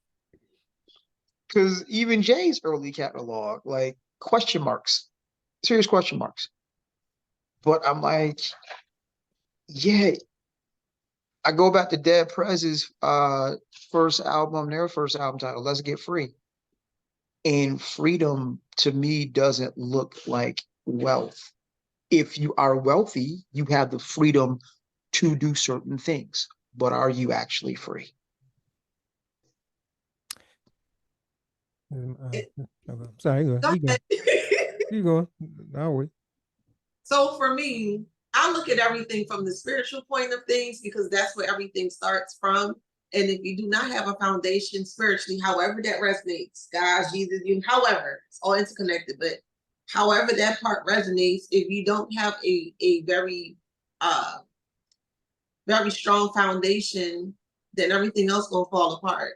Because even Jay's early catalog, like question marks, serious question marks. But I'm like, yeah, I go back to Dead Prez's their first album title, Let's Get Free. And freedom to me doesn't look like wealth. If you are wealthy, you have the freedom to do certain things, but are you actually free? Sorry, go ahead. You go. I'll wait. So for me, I look at everything from the spiritual point of things because that's where everything starts from. And if you do not have a foundation spiritually, however that resonates, God, Jesus, however, it's all interconnected, but however that part resonates, if you don't have a very very strong foundation, then everything else will fall apart.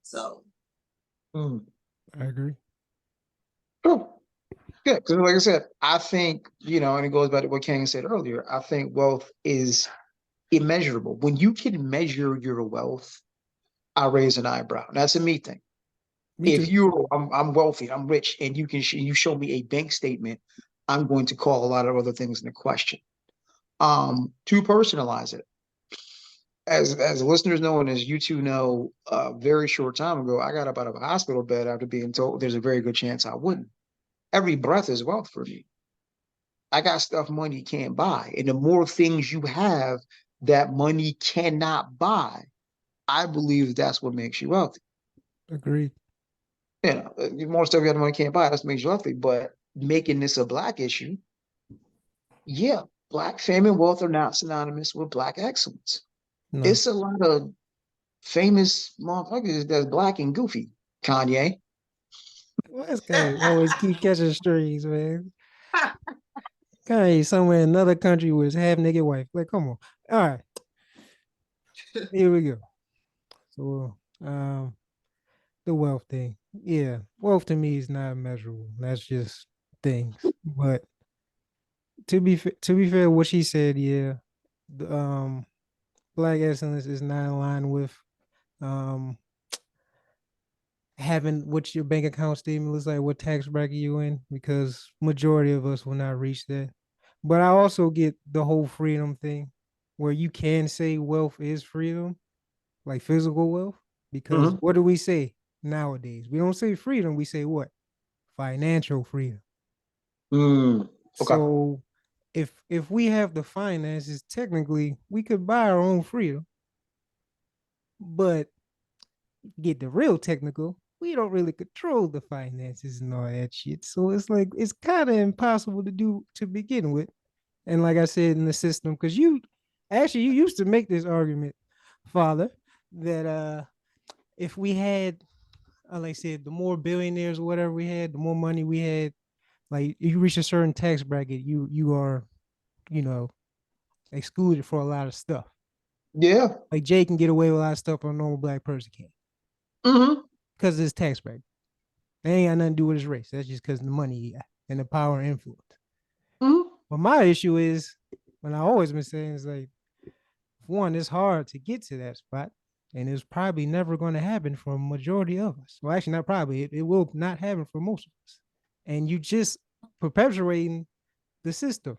So I agree. Sure. Yeah, because like I said, I think, and it goes back to what King said earlier, I think wealth is immeasurable. When you can measure your wealth, I raise an eyebrow. That's a me thing. If I'm wealthy, I'm rich, and you show me a bank statement, I'm going to call a lot of other things into question. To personalize it, as listeners know, and as you two know, a very short time ago, I got up out of a hospital bed after being told there's a very good chance I wouldn't. Every breath is wealth for me. I got stuff money can't buy. And the more things you have that money cannot buy, I believe that's what makes you wealthy. Agreed. The more stuff you have money can't buy, that's what makes you wealthy. But making this a Black issue, yeah, Black fame and wealth are not synonymous with Black excellence. No. It's a lot of famous motherfuckers that's Black and goofy. Kanye. Well, this guy always keep catching strings, man. Kanye somewhere in another country with his half-naked wife. Like, come on. All right. Here we go. So, the wealth thing. Yeah, wealth to me is not measurable. That's just things. But to be fair, what she said, yeah, the Black excellence is not aligned with having what your bank account statement looks like, what tax bracket you in, because majority of us will not reach that. But I also get the whole freedom thing, where you can say wealth is freedom, like physical wealth, because what do we say nowadays? We don't say freedom, we say what? Financial freedom. Okay. So if we have the finances, technically we could buy our own freedom. But get the real technical, we don't really control the finances and all that shit. So it's like it's kind of impossible to do to begin with. And like I said, in the system, because you used to make this argument, Father, that if we had, like I said, the more billionaires or whatever we had, the more money we had, like you reach a certain tax bracket, you are, excluded for a lot of stuff. Yeah. Like Jay can get away with a lot of stuff a normal Black person can't. Because it's tax bracket. They ain't got nothing to do with his race. That's just because of the money he got and the power and influence. But my issue is, when I always been saying, is like, one, it's hard to get to that spot, and it's probably never going to happen for a majority of us. Well, actually, not probably. It will not happen for most of us. And you just perpetuating the system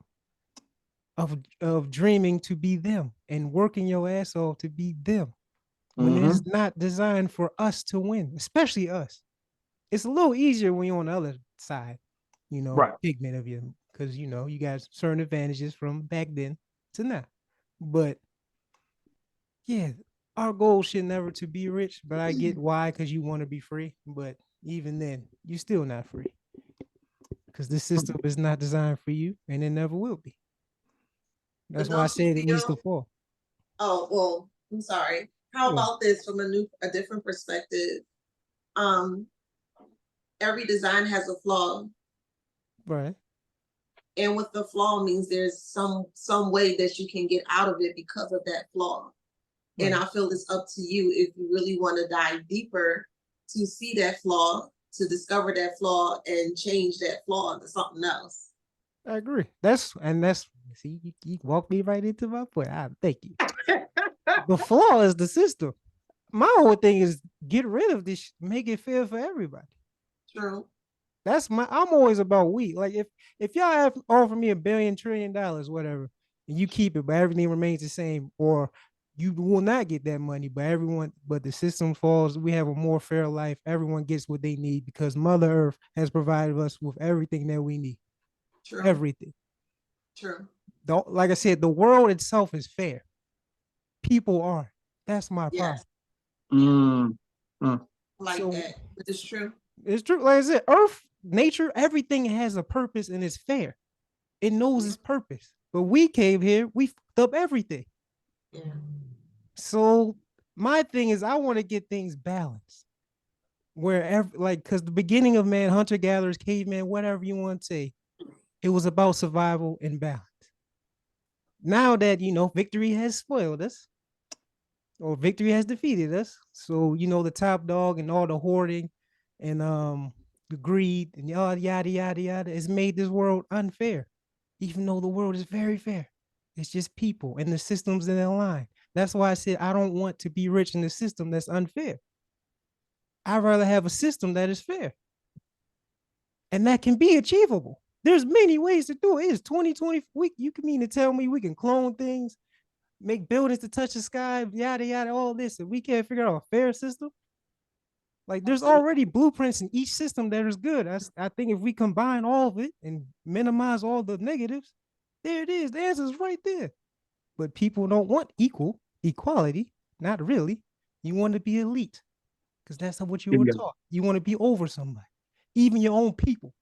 of dreaming to be them and working your ass off to be them when it's not designed for us to win, especially us. It's a little easier when you're on the other side, Right. pigment of you, because you got certain advantages from back then to now. But yeah, our goal should never to be rich, but I get why, because you want to be free. But even then, you're still not free, because this system is not designed for you, and it never will be. That's why I said it needs to fall. Oh, well, I'm sorry. How about this from a different perspective? Every design has a flaw. Right. And with the flaw means there's some way that you can get out of it because of that flaw. Right. And I feel it's up to you if you really want to dive deeper to see that flaw, to discover that flaw and change that flaw into something else. I agree. See, you walked me right into my point. Thank you. The flaw is the system. My whole thing is get rid of this, make it fair for everybody. True. I'm always about we. Like if y'all have offer me $1 billion, $1 trillion, whatever, and you keep it, but everything remains the same, or you will not get that money, but the system falls, we have a more fair life. Everyone gets what they need because Mother Earth has provided us with everything that we need. True. Everything. True. Like I said, the world itself is fair. People are. That's my problem. Like that. But it's true. It's true. Like I said, Earth, nature, everything has a purpose and it's fair. It knows its purpose. But we came here, we fucked up everything. Yeah. So my thing is I want to get things balanced. Because the beginning of man, hunter-gatherers, caveman, whatever you want to say, it was about survival and balance. Now that, victory has spoiled us, or victory has defeated us. So, the top dog and all the hoarding and the greed and yada, yada, yada, yada has made this world unfair, even though the world is very fair. It's just people and the systems that align. That's why I said I don't want to be rich in a system that's unfair. I'd rather have a system that is fair. And that can be achievable. There's many ways to do it. It's 2020. You can mean to tell me we can clone things, make buildings to touch the sky, yada, yada, all this, and we can't figure out a fair system? Like, there's already blueprints in each system that is good. I think if we combine all of it and minimize all the negatives, there it is. The answer is right there. But people don't want equality. Not really. You want to be elite because that's not what you were taught. You want to be over somebody, even your own people.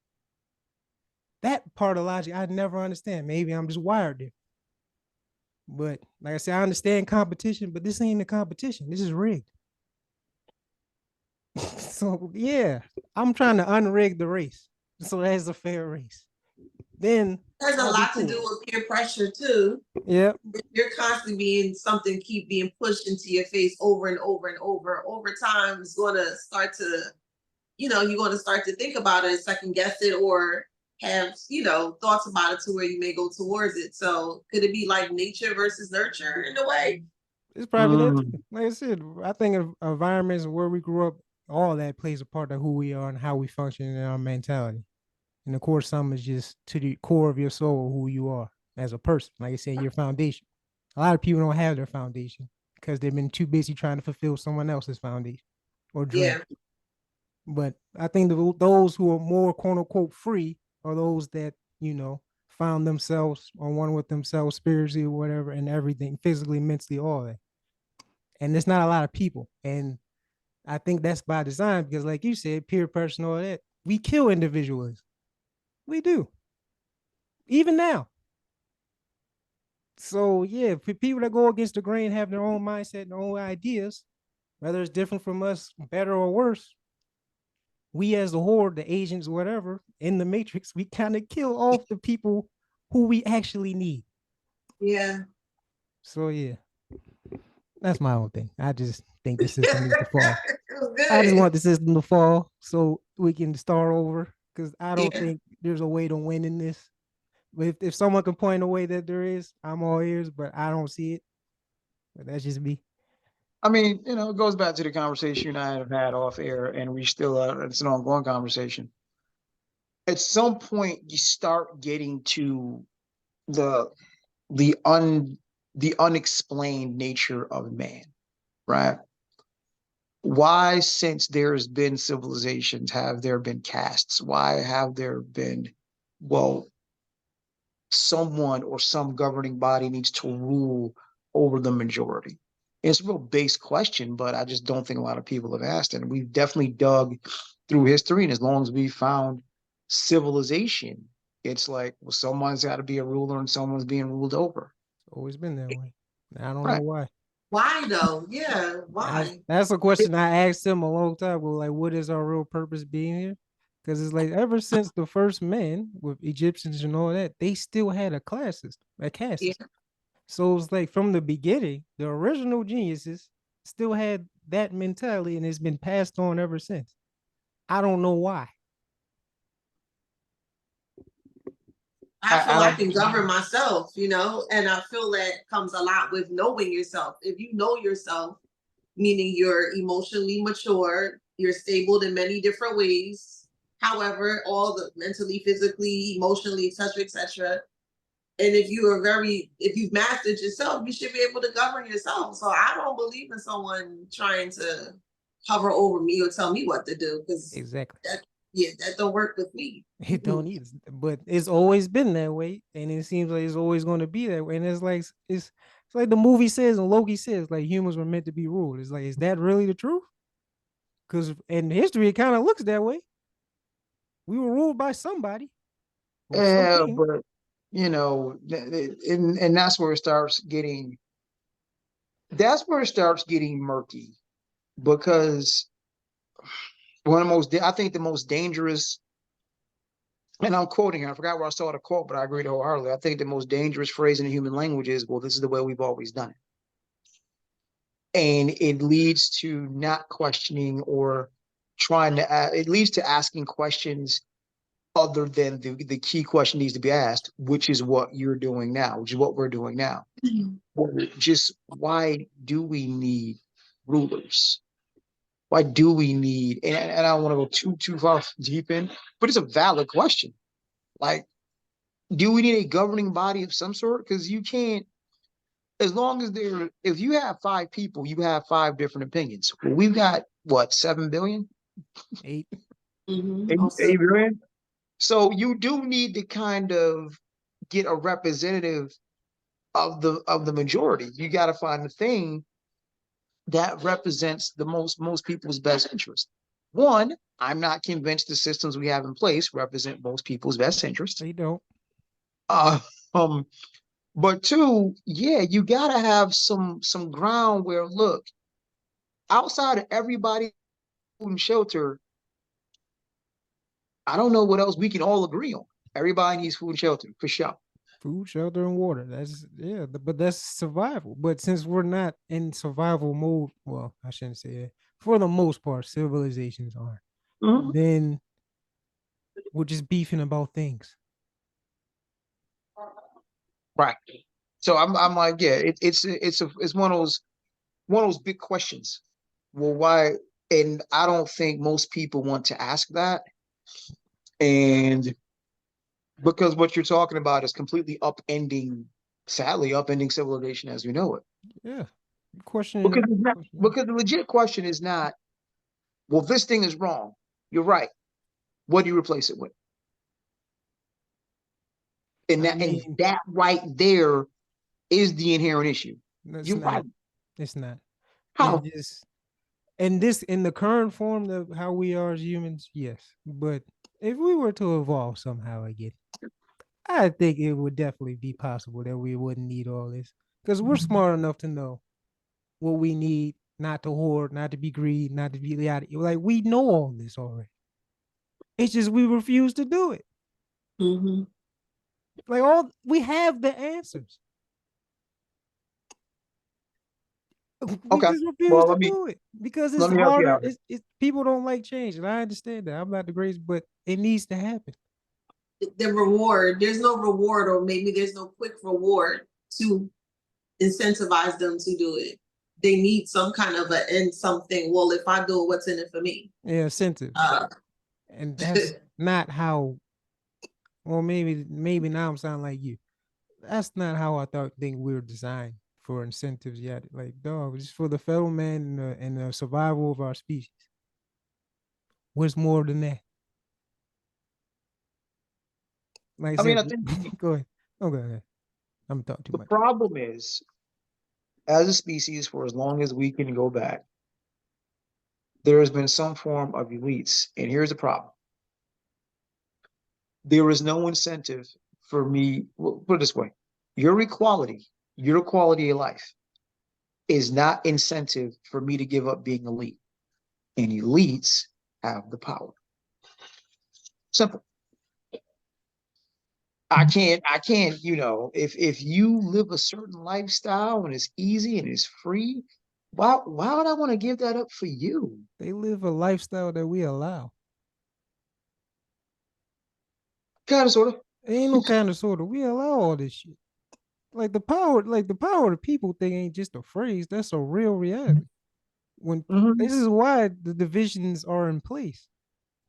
That part of logic I never understand. Maybe I'm just wired there. But like I said, I understand competition, but this ain't a competition. This is rigged. So yeah, I'm trying to unrig the race so that's a fair race. Then there's a lot to do with peer pressure too. Yeah, you're constantly keep being pushed into your face over and over and over. Over time, it's going to start to, you're going to start to think about it, second guess it, or have thoughts about it to where you may go towards it. So could it be like nature versus nurture in a way? It's probably that too. Like I said, I think environments where we grew up, all that plays a part of who we are and how we function in our mentality. And of course, some is just to the core of your soul, who you are as a person. Like I said, your foundation. A lot of people don't have their foundation because they've been too busy trying to fulfill someone else's foundation or dream. Yeah. But I think those who are more quote unquote free are those that, found themselves on one with themselves spiritually or whatever, and everything, physically, mentally, all that. And there's not a lot of people. And I think that's by design because, like you said, peer pressure and all that, we kill individuals. We do. Even now. So, yeah, for people that go against the grain, have their own mindset and their own ideas, whether it's different from us, better or worse, we as the horde, the agents, whatever, in the matrix, we kind of kill off the people who we actually need. Yeah. So, yeah. That's my own thing. I just think the system needs to fall. It was I just good. want the system to fall so we can start over. Because I don't Yeah. think there's a way to win in this. But if someone can point a way that there is, I'm all ears, but I don't see it. But that's just me. I mean, it goes back to the conversation you and I have had off air, and we still it's an ongoing conversation. At some point, you start getting to the the un the unexplained nature of man, right? Why, since there's been civilizations, have there been castes? Why have there been, well, someone or some governing body needs to rule over the majority? It's a real base question, but I just don't think a lot of people have asked it. And we've definitely dug through history, and as long as we found civilization, it's like, well, someone's got to be a ruler and someone's being ruled over. It's always been that way. I don't know Right. why. Why though? Yeah, That's, why? that's a question I asked him a long time ago. Like, what is our real purpose being here? Because it's like ever since the first men with Egyptians and all that, they still had a class system, a caste Yeah. system. So it's like from the beginning, the original geniuses still had that mentality and it's been passed on ever since. I don't know why. I feel I I don't. can govern myself, and I feel that comes a lot with knowing yourself. If you know yourself, meaning you're emotionally mature, you're stable in many different ways. However, all the mentally, physically, emotionally, etc., etc. And if you've mastered yourself, you should be able to govern yourself. So I don't believe in someone trying to hover over me or tell me what to do because Exactly. that don't work with me. It don't either. But it's always been that way. And it seems like it's always going to be that way. And it's like the movie says and Loki says, like humans were meant to be ruled. It's like, is that really the truth? Because in history, it kind of looks that way. We were ruled by somebody or Yeah, something. but and that's where it starts getting murky, because I think the most dangerous, and I'm quoting her, I forgot where I saw the quote, but I agree wholeheartedly. I think the most dangerous phrase in the human language is, well, this is the way we've always done it. And it leads to not questioning or it leads to asking questions other than the key question needs to be asked, which is what you're doing now, which is what we're doing now. Just why do we need rulers? Why do we need, and I don't want to go too far deep in, but it's a valid question. Like, do we need a governing body of some sort? Because you can't, as long as if you have 5 people, you have 5 different opinions. Well, we've got what, 7 billion? 8. Eight, Also, 8 billion? So you do need to kind of get a representative of the majority. You got to find the thing that represents the most people's best interest. One, I'm not convinced the systems we have in place represent most people's best interest. They don't. Uh, um, but two, yeah, you gotta have some ground where, look, outside of everybody food and shelter, I don't know what else we can all agree on. Everybody needs food and shelter for sure. Food, shelter, and water. That's yeah, but that's survival. But since we're not in survival mode, well, I shouldn't say that. For the most part, civilizations are. Mhm. Then we're just beefing about things. Right. So I'm like, yeah, it's one of those big questions. Well, why? And I don't think most people want to ask that. And because what you're talking about is completely sadly, upending civilization as we know it. Yeah, Because question. it's not, because the legit question is not, well, this thing is wrong. You're right. What do you replace it with? And I that and mean, that right there is the inherent issue. it's You're right. not. It's not. It How? just in the current form of how we are as humans, yes. But if we were to evolve somehow again, I think it would definitely be possible that we wouldn't need all this because we're smart enough to know what we need, not to hoard, not to be greedy, not to be like we know all this already. It's just we refuse to do it. mm-hmm. Like all we have the answers. We Okay. just refuse Well, to do it because it's let me help you harder. out here. It's people don't like change, and I understand that. I'm not the greatest, but it needs to happen. The reward, there's no reward, or maybe there's no quick reward to incentivize them to do it. They need some kind of an end something. Well, if I do it, what's in it for me? Yeah, incentives, Uh, and that's not how. Well, maybe now I'm sounding like you. That's not how I think we were designed for incentives yet. Like, dog, just for the fellow man and the survival of our species. What's more than that? Like I I mean, said, I think go ahead. Oh, go ahead. I'm talking too the much. problem is, as a species, for as long as we can go back, there has been some form of elites. And here's the problem. There is no incentive for me, well, put it this way, your equality, your quality of life is not incentive for me to give up being elite. And elites have the power. Simple. I can't, if you live a certain lifestyle and it's easy and it's free, why would I want to give that up for you? They live a lifestyle that we allow. Kind of, sort of. Ain't no kind of sort of. We allow all this shit. Like the power of the people thing ain't just a phrase. That's a real reality. When Mhm. this is why the divisions are in place.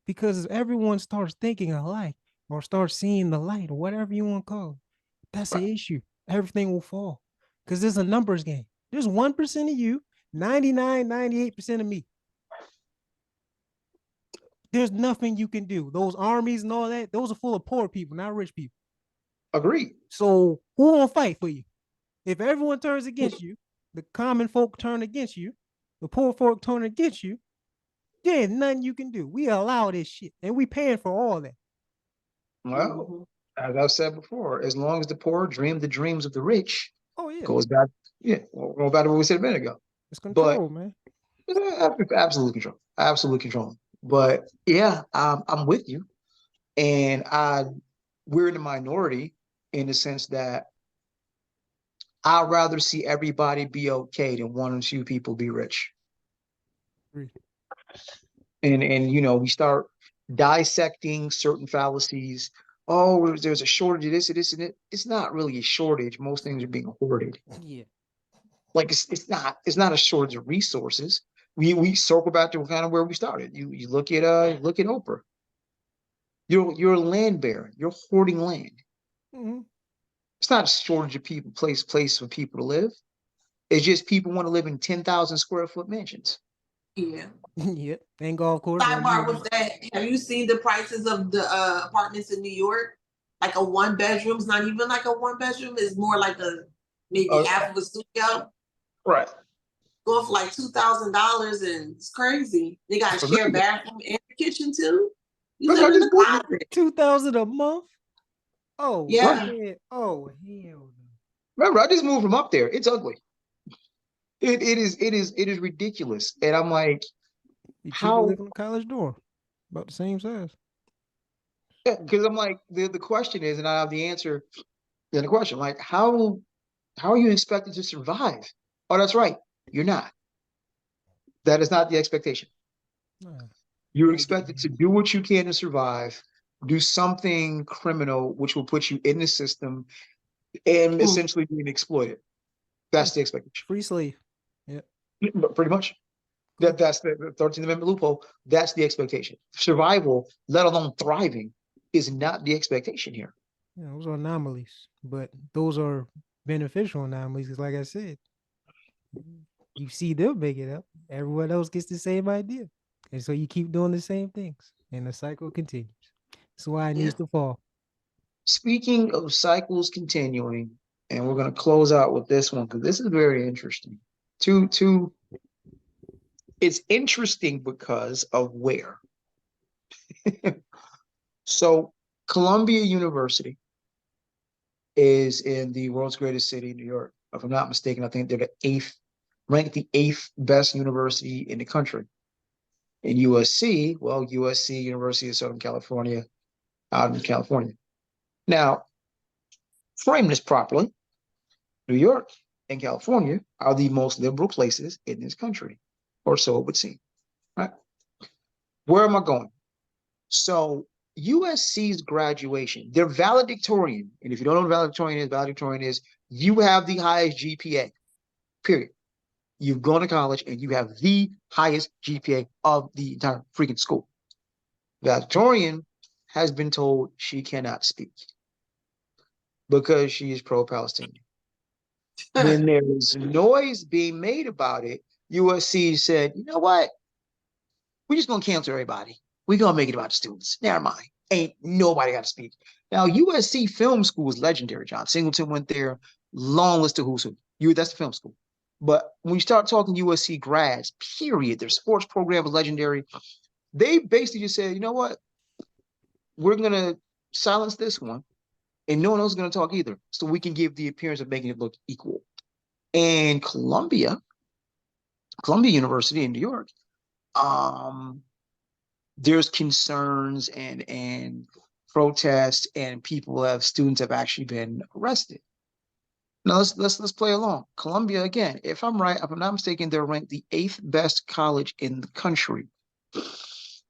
Because if everyone starts thinking alike or starts seeing the light or whatever you want to call it, that's the Right. issue. Everything will fall. Because there's a numbers game. There's 1% of you, 99, 98% of me. There's nothing you can do. Those armies and all that, those are full of poor people, not rich people. Agreed. So who gonna fight for you? If everyone turns against you, the common folk turn against you, the poor folk turn against you, there's nothing you can do. We allow this shit, and we paying for all that. Well, as I've said before, as long as the poor dream the dreams of the rich, Oh yeah, goes back, yeah, go back to what we said a minute ago. it's But control, man. absolute control, absolute control. But yeah, I'm with you, and we're in the minority in the sense that I'd rather see everybody be okay than one or two people be rich. And we start dissecting certain fallacies. Oh, there's a shortage of this and this and it. It's not really a shortage. Most things are being hoarded. Yeah. Like it's not a shortage of resources. We circle back to kind of where we started. You look at Oprah. You're a land baron. You're hoarding land. Mm-hmm. It's not a shortage of people, place for people to live. It's just people want to live in 10,000 square foot mansions. yeah. Yep. And golf course. Sidebar was that, have you seen the prices of the apartments in New York? Like a one bedroom's not even like a one bedroom, it's more like a maybe half of a studio. Right. Going for like $2,000, and it's crazy. They got a shared bathroom and a kitchen too. You live in the closet. 2,000 a month. Oh Yeah. man. Oh hell. Remember, I just moved from up there. It's ugly. It is ridiculous. And I'm like, You cheaper how? live in a college dorm, about the same size. Because I'm like, the question is, and I have the answer to the question, like, how are you expected to survive? Oh, that's right. You're not. That is not the expectation. You're expected to do what you can to survive, do something criminal, which will put you in the system and essentially being exploited. That's the expectation. Free slave. Yeah. Pretty much. That's the 13th Amendment loophole. That's the expectation. Survival, let alone thriving, is not the expectation here. Yeah, those are anomalies, but those are beneficial anomalies. Because, like I said, you see them make it up, everyone else gets the same idea, and so you keep doing the same things, and the cycle continues. That's why it needs to fall. Speaking of cycles continuing, and we're going to close out with this one because this is very interesting. It's interesting because of where. So, Columbia University is in the world's greatest city, New York. If I'm not mistaken, I think they're ranked the eighth best university in the country. And USC, well, USC, University of Southern California, out in California. Now, frame this properly. New York and California are the most liberal places in this country, or so it would seem. Right? Where am I going? So USC's graduation, they're valedictorian. And if you don't know what valedictorian is you have the highest GPA, period. You've gone to college and you have the highest GPA of the entire freaking school. Valedictorian has been told she cannot speak because she is pro-Palestinian. When there was noise being made about it, USC said, you know what? We're just going to cancel everybody. We're going to make it about the students. Never mind. Ain't nobody got to speak. Now, USC Film School is legendary. John Singleton went there. Long list of who's who. That's the film school. But when you start talking USC grads, period, their sports program is legendary. They basically just said, you know what? We're going to silence this one, and no one else is going to talk either, so we can give the appearance of making it look equal. And Columbia University in New York, there's concerns and protests, and students have actually been arrested. Now let's play along. Columbia, again, if I'm not mistaken, they're ranked the 8th best college in the country.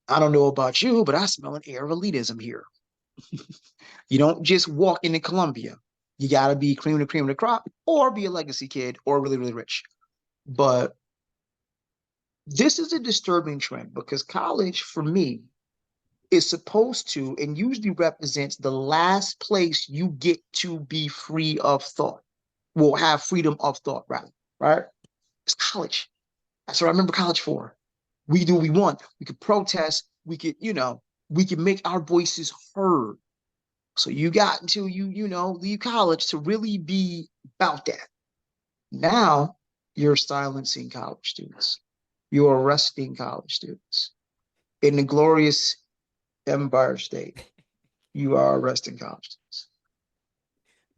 I don't know about you, but I smell an air of elitism here. You don't just walk into Columbia. You got to be cream of the crop, or be a legacy kid, or really, really rich. But this is a disturbing trend because college, for me, is supposed to and usually represents the last place you get to be free of thought. Will have freedom of thought, rather, right? It's college. That's what I remember college for. We do what we want. We could protest. We could, we can make our voices heard. So you got until you leave college to really be about that. Now you're silencing college students. You're arresting college students. In the glorious Empire State, you are arresting college students.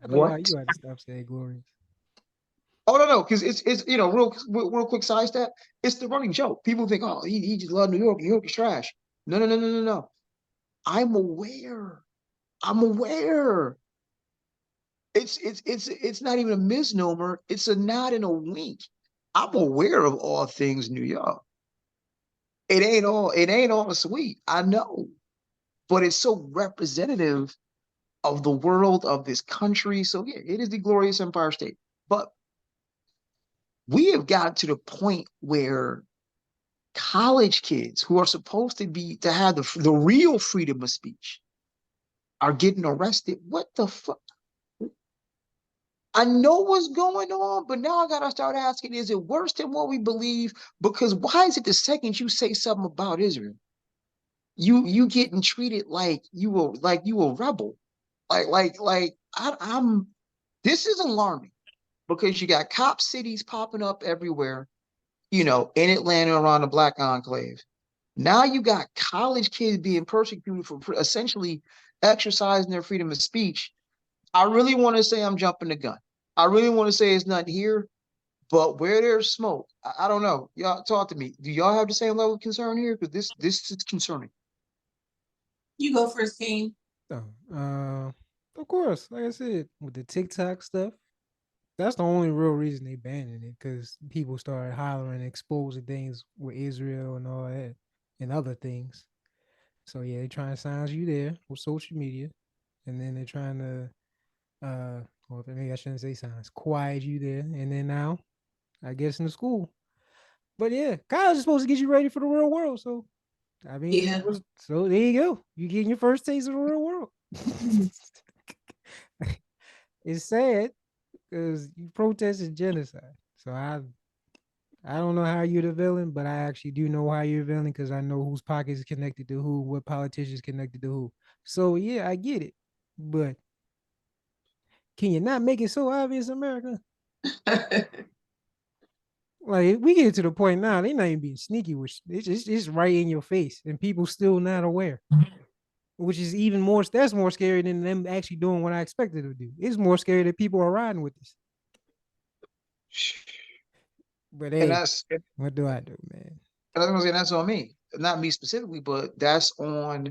I don't know why you had to stop saying glorious. Oh no, because it's real quick side step. It's the running joke. People think, oh, he just loved New York. New York is trash. No. I'm aware. It's not even a misnomer. It's a nod and a wink. I'm aware of all things New York. It ain't all sweet. I know, but it's so representative of the world, of this country. So yeah, it is the glorious Empire State. But we have gotten to the point where college kids who are supposed to have the real freedom of speech are getting arrested. What the fuck? I know what's going on, but now I gotta start asking, is it worse than what we believe? Because why is it the second you say something about Israel, you getting treated like you a rebel? I'm this is alarming because you got cop cities popping up everywhere, in Atlanta around the Black Enclave. Now you got college kids being persecuted for essentially exercising their freedom of speech. I really want to say I'm jumping the gun. I really want to say it's not here, but where there's smoke, I don't know. Y'all talk to me. Do y'all have the same level of concern here? Because this is concerning. You go first, King. Of course, like I said, with the TikTok stuff, that's the only real reason they banning it, because people started hollering, exposing things with Israel and all that, and other things. So yeah, they trying to silence you there with social media, and then they're trying to, or maybe I shouldn't say silence, quiet you there, and then now, I guess in the school. But yeah, college is supposed to get you ready for the real world. So I mean, Yeah. so there you go. You getting your first taste of the real world. It's sad because you protested genocide. So I don't know how you're the villain, but I actually do know how you're the villain because I know whose pockets is connected to who, what politicians connected to who. So yeah, I get it. But can you not make it so obvious, America? Like we get to the point now, they're not even being sneaky, which it's right in your face, and people still not aware. Which is even more, that's more scary than them actually doing what I expected to do. It's more scary that people are riding with this. But And hey, what do I do, man? I was gonna say that's on me, not me specifically, but that's on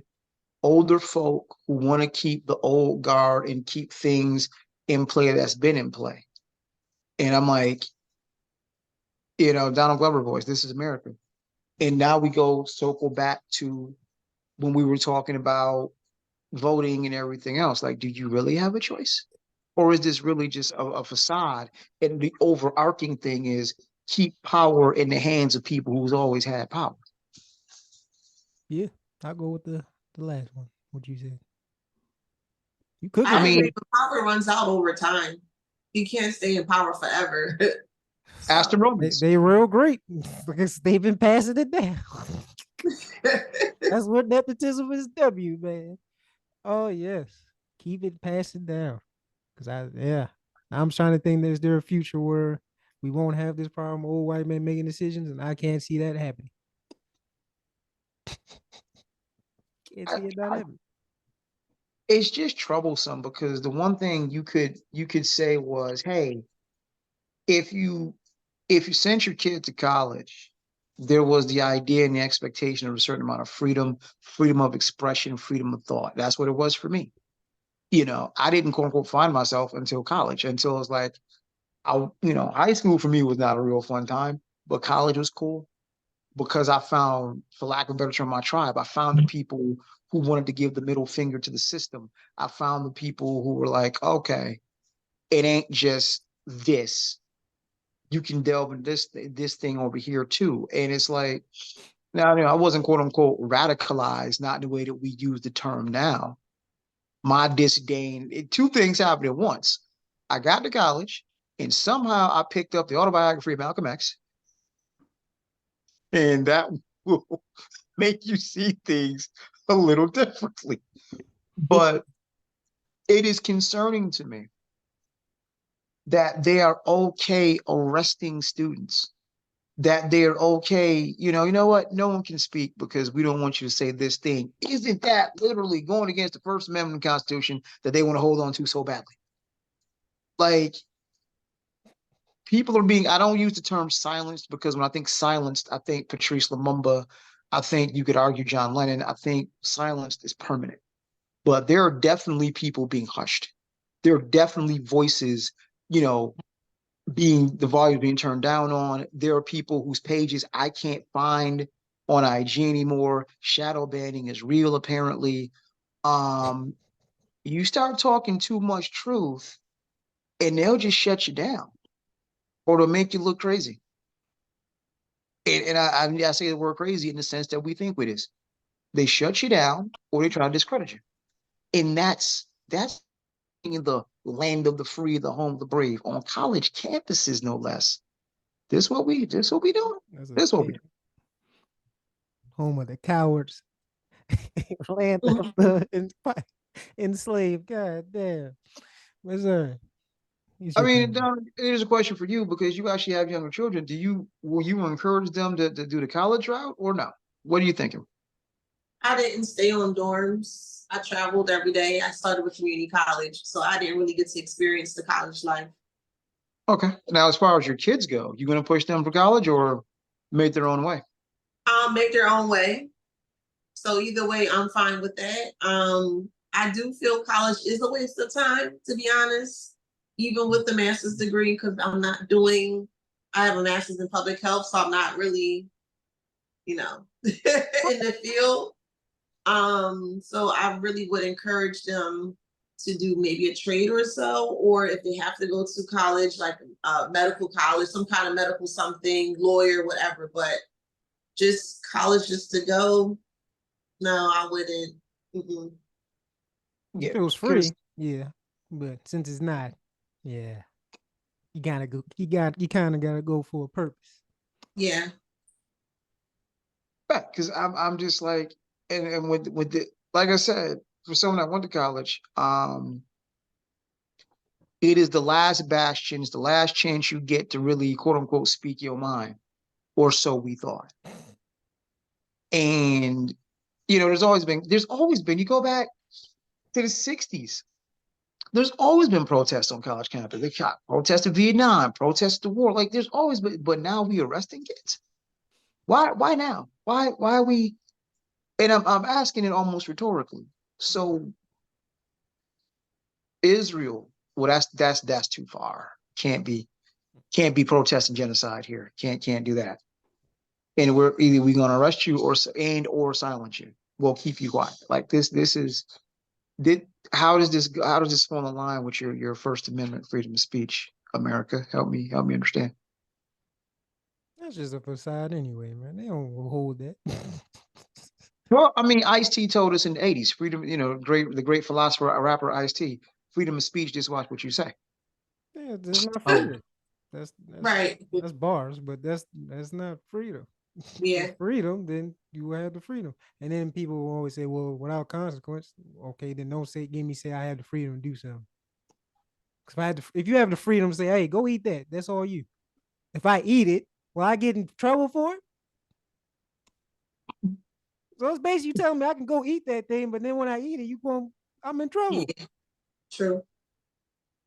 older folk who want to keep the old guard and keep things in play that's been in play. And I'm like, Donald Glover voice, this is America. And now we circle back to when we were talking about voting and everything else. Like, do you really have a choice? Or is this really just a facade? And the overarching thing is keep power in the hands of people who's always had power. Yeah, I'll go with the last one. What you said. You could. I mean, power runs out over time. You can't stay in power forever. Ask the Romans. They real great because they've been passing it down. That's what nepotism is, man. Oh yes, keep it passing down. Cause I'm trying to think. Is there a future where we won't have this problem? Old white men making decisions, and I can't see that happening. Can't see it not happening. It's just troublesome because the one thing you could say was, hey, if you sent your kid to college, there was the idea and the expectation of a certain amount of freedom of expression, freedom of thought. That's what it was for me. I didn't quote unquote find myself until college, until it was like, high school for me was not a real fun time, but college was cool because I found, for lack of a better term, my tribe. I found the people who wanted to give the middle finger to the system. I found the people who were like, okay, it ain't just this. You can delve into this thing over here too. And it's like, now, I wasn't quote unquote radicalized, not in the way that we use the term now. My disdain, two things happened at once. I got to college and somehow I picked up the autobiography of Malcolm X. And that will make you see things a little differently. But it is concerning to me that they are okay arresting students, that they're okay, you know what? No one can speak because we don't want you to say this thing. Isn't that literally going against the First Amendment of the Constitution that they want to hold on to so badly? Like, people are being, I don't use the term silenced because when I think silenced, I think Patrice Lumumba, I think you could argue John Lennon, I think silenced is permanent. But there are definitely people being hushed. There are definitely voices, the volume being turned down on. There are people whose pages I can't find on IG anymore. Shadow banning is real, apparently. You start talking too much truth, and they'll just shut you down, or they'll make you look crazy. And I say the word crazy in the sense that we think it is. They shut you down, or they try to discredit you, and that's in the land of the free, the home of the brave, on college campuses, no less. This what we doing. This what we do. Home of the cowards, land of the enslaved. God damn. What's that? I mean, here's a question for you because you actually have younger children. Will you encourage them to do the college route or no? What are you thinking? I didn't stay on dorms. I traveled every day. I started with community college, so I didn't really get to experience the college life. Okay. Now, as far as your kids go, you going to push them for college or make their own way? Make their own way. So either way, I'm fine with that. I do feel college is a waste of time, to be honest, even with the master's degree, because I have a master's in public health, so I'm not really, in the field. So I really would encourage them to do maybe a trade or so, or if they have to go to college, like medical college, some kind of medical something, lawyer, whatever, but just college just to go, no, I wouldn't. Mm-mm. Yeah, if it was free, yeah, but since it's not, yeah, you gotta go. You kind of gotta go for a purpose. Yeah. Right, because I'm just like, and with the, like I said, for someone that went to college, it is the last bastion, it's the last chance you get to really quote unquote speak your mind, or so we thought. And there's always been, you go back to the 60s, there's always been protests on college campus. They protested Vietnam, protested the war. Like, there's always been, but now we arresting kids. Why now? Why are we? And I'm asking it almost rhetorically. So Israel, well, that's too far. Can't be. Can't be protesting genocide here. Can't do that. And we're going to arrest you or silence you. We'll keep you quiet. Like this is did how does this fall in line with your First Amendment freedom of speech, America? Help me understand. That's just a facade anyway, man. They don't hold that. Well, I mean, Ice-T told us in the 80s, freedom, the great philosopher, rapper Ice-T, freedom of speech, just watch what you say. Yeah, that's not Oh, freedom. That's right. that's bars, but that's not freedom. Yeah. If freedom, then you have the freedom. And then people will always say, well, without consequence, okay, then don't say I have the freedom to do something. Because if you have the freedom to say, hey, go eat that, that's all you. If I eat it, will I get in trouble for it? So it's basically you telling me I can go eat that thing, but then when I eat it, I'm in trouble. Yeah. True.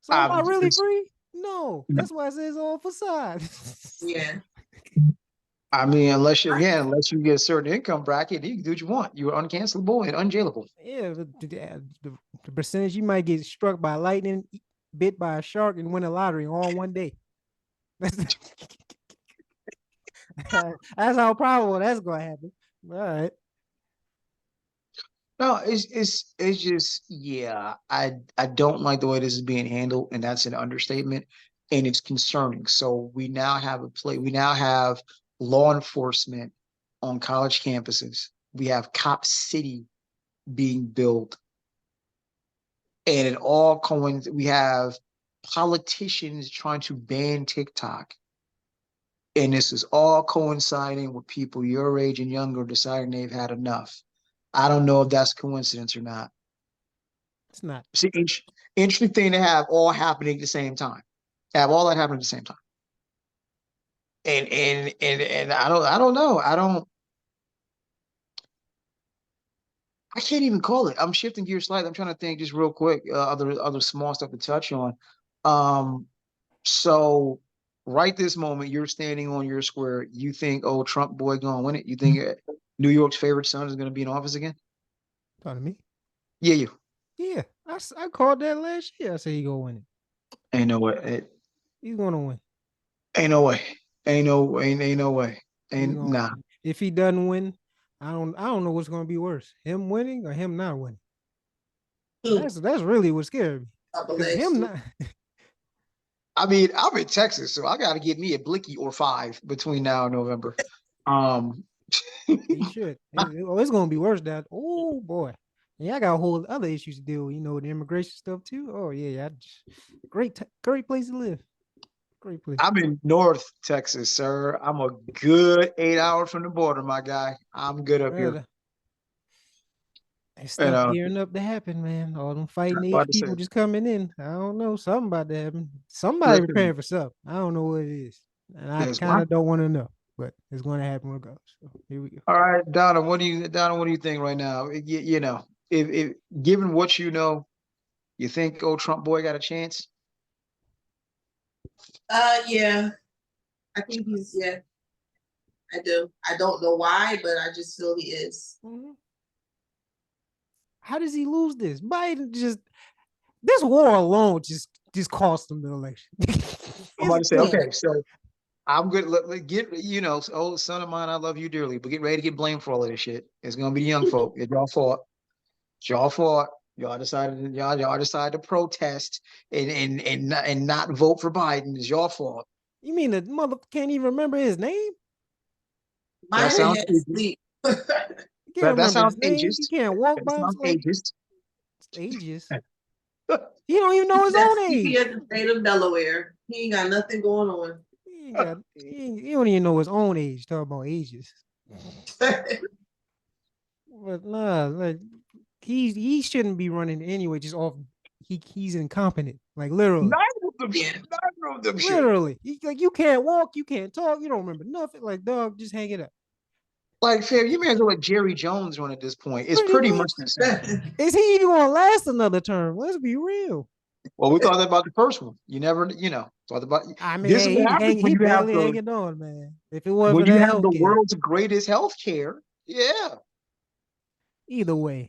So am I really free? No. That's why I say it's all facade. Yeah. I mean, unless you get a certain income bracket, you can do what you want. You're uncancelable and unjailable. Yeah, the percentage you might get struck by lightning, bit by a shark, and win a lottery all one day. That's how probable that's gonna happen. All right. No, it's just yeah. I don't like the way this is being handled, and that's an understatement, and it's concerning. So we now have we now have law enforcement on college campuses. We have Cop City being built, and it all coincides. We have politicians trying to ban TikTok, and this is all coinciding with people your age and younger deciding they've had enough. I don't know if that's coincidence or not. It's not. See, interesting thing to have all happening at the same time. Have all that happening at the same time. And I don't know. I can't even call it. I'm shifting gears slightly. I'm trying to think just real quick, other small stuff to touch on. Um, so right this moment, you're standing on your square. You think, oh, Trump boy gonna win it? You think New York's favorite son is gonna be in office again? Talking to me? Yeah, you. Yeah, I called that last year. I said he gonna win it. Ain't no way. He's gonna win. Ain't no way. Ain't no way. He's Ain't gonna nah. win. If he doesn't win, I don't know what's gonna be worse, him winning or him not winning. That's really what scared me. Because him not. I mean, I'm in Texas, so I got to get me a blicky or 5 between now and November. He should. It's gonna be worse. That oh boy. Yeah, I got a whole other issues to deal with. The immigration stuff too. Oh yeah. Great place to live. Great place. I'm in North Texas, sir. I'm a good 8 hours from the border, my guy. I'm good up here. It's stuff gearing up to happen, man. All them fighting age people just coming in. I don't know. Something about to happen. Somebody preparing for something. I don't know what it is. And I kind of don't want to know, but it's going to happen regardless. So here we go. All right, Donna, what do you think right now? If given what you know, you think old Trump boy got a chance? Yeah. I think yeah. I do. I don't know why, but I just feel he is. Mm-hmm. How does he lose this? Biden this war alone just cost him the election. I'm about to say, okay, so I'm good. Get old son of mine, I love you dearly, but get ready to get blamed for all of this shit. It's gonna be the young folk. It's y'all fault. It's y'all fault. Y'all decided to protest and not vote for Biden. It's your fault. You mean the mother can't even remember his name? That sounds sleep. that sounds ageist. He can't walk by himself. Ageist. Ageist. He don't even know his own age. He in the state of Delaware. He ain't got nothing going on. He don't even know his own age. Talking about ages. But nah, like he shouldn't be running anyway. Just off. He's incompetent. Like literally. Neither of them literally. You can't walk. You can't talk. You don't remember nothing. Like dog, just hang it up. Like, fam, you may as well let Jerry Jones run at this point. It's pretty much the same. Is he even gonna last another term? Let's be real. Well, we thought that about the first one. You never, thought about. I mean, this is what happens when you have hanging on, man. If it wasn't when you have the world's greatest healthcare, yeah. Either way,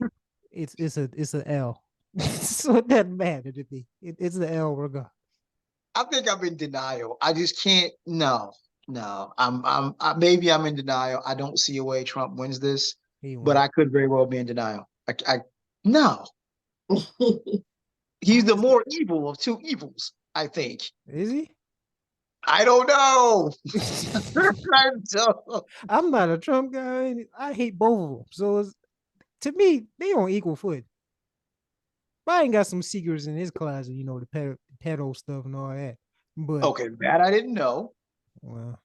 it's an L. So it doesn't matter to me. It's the L regardless. I think I'm in denial. I just can't. No, no. Maybe I'm in denial. I don't see a way Trump wins this, He but won. I could very well be in denial. No. He's the Honestly. more evil of two evils, I think. Is he? I don't know. I don't. I'm not a Trump guy. I hate both of them. So to me, they on equal foot. Biden got some secrets in his closet, the pedo stuff and all that. But Okay, that I didn't know. well,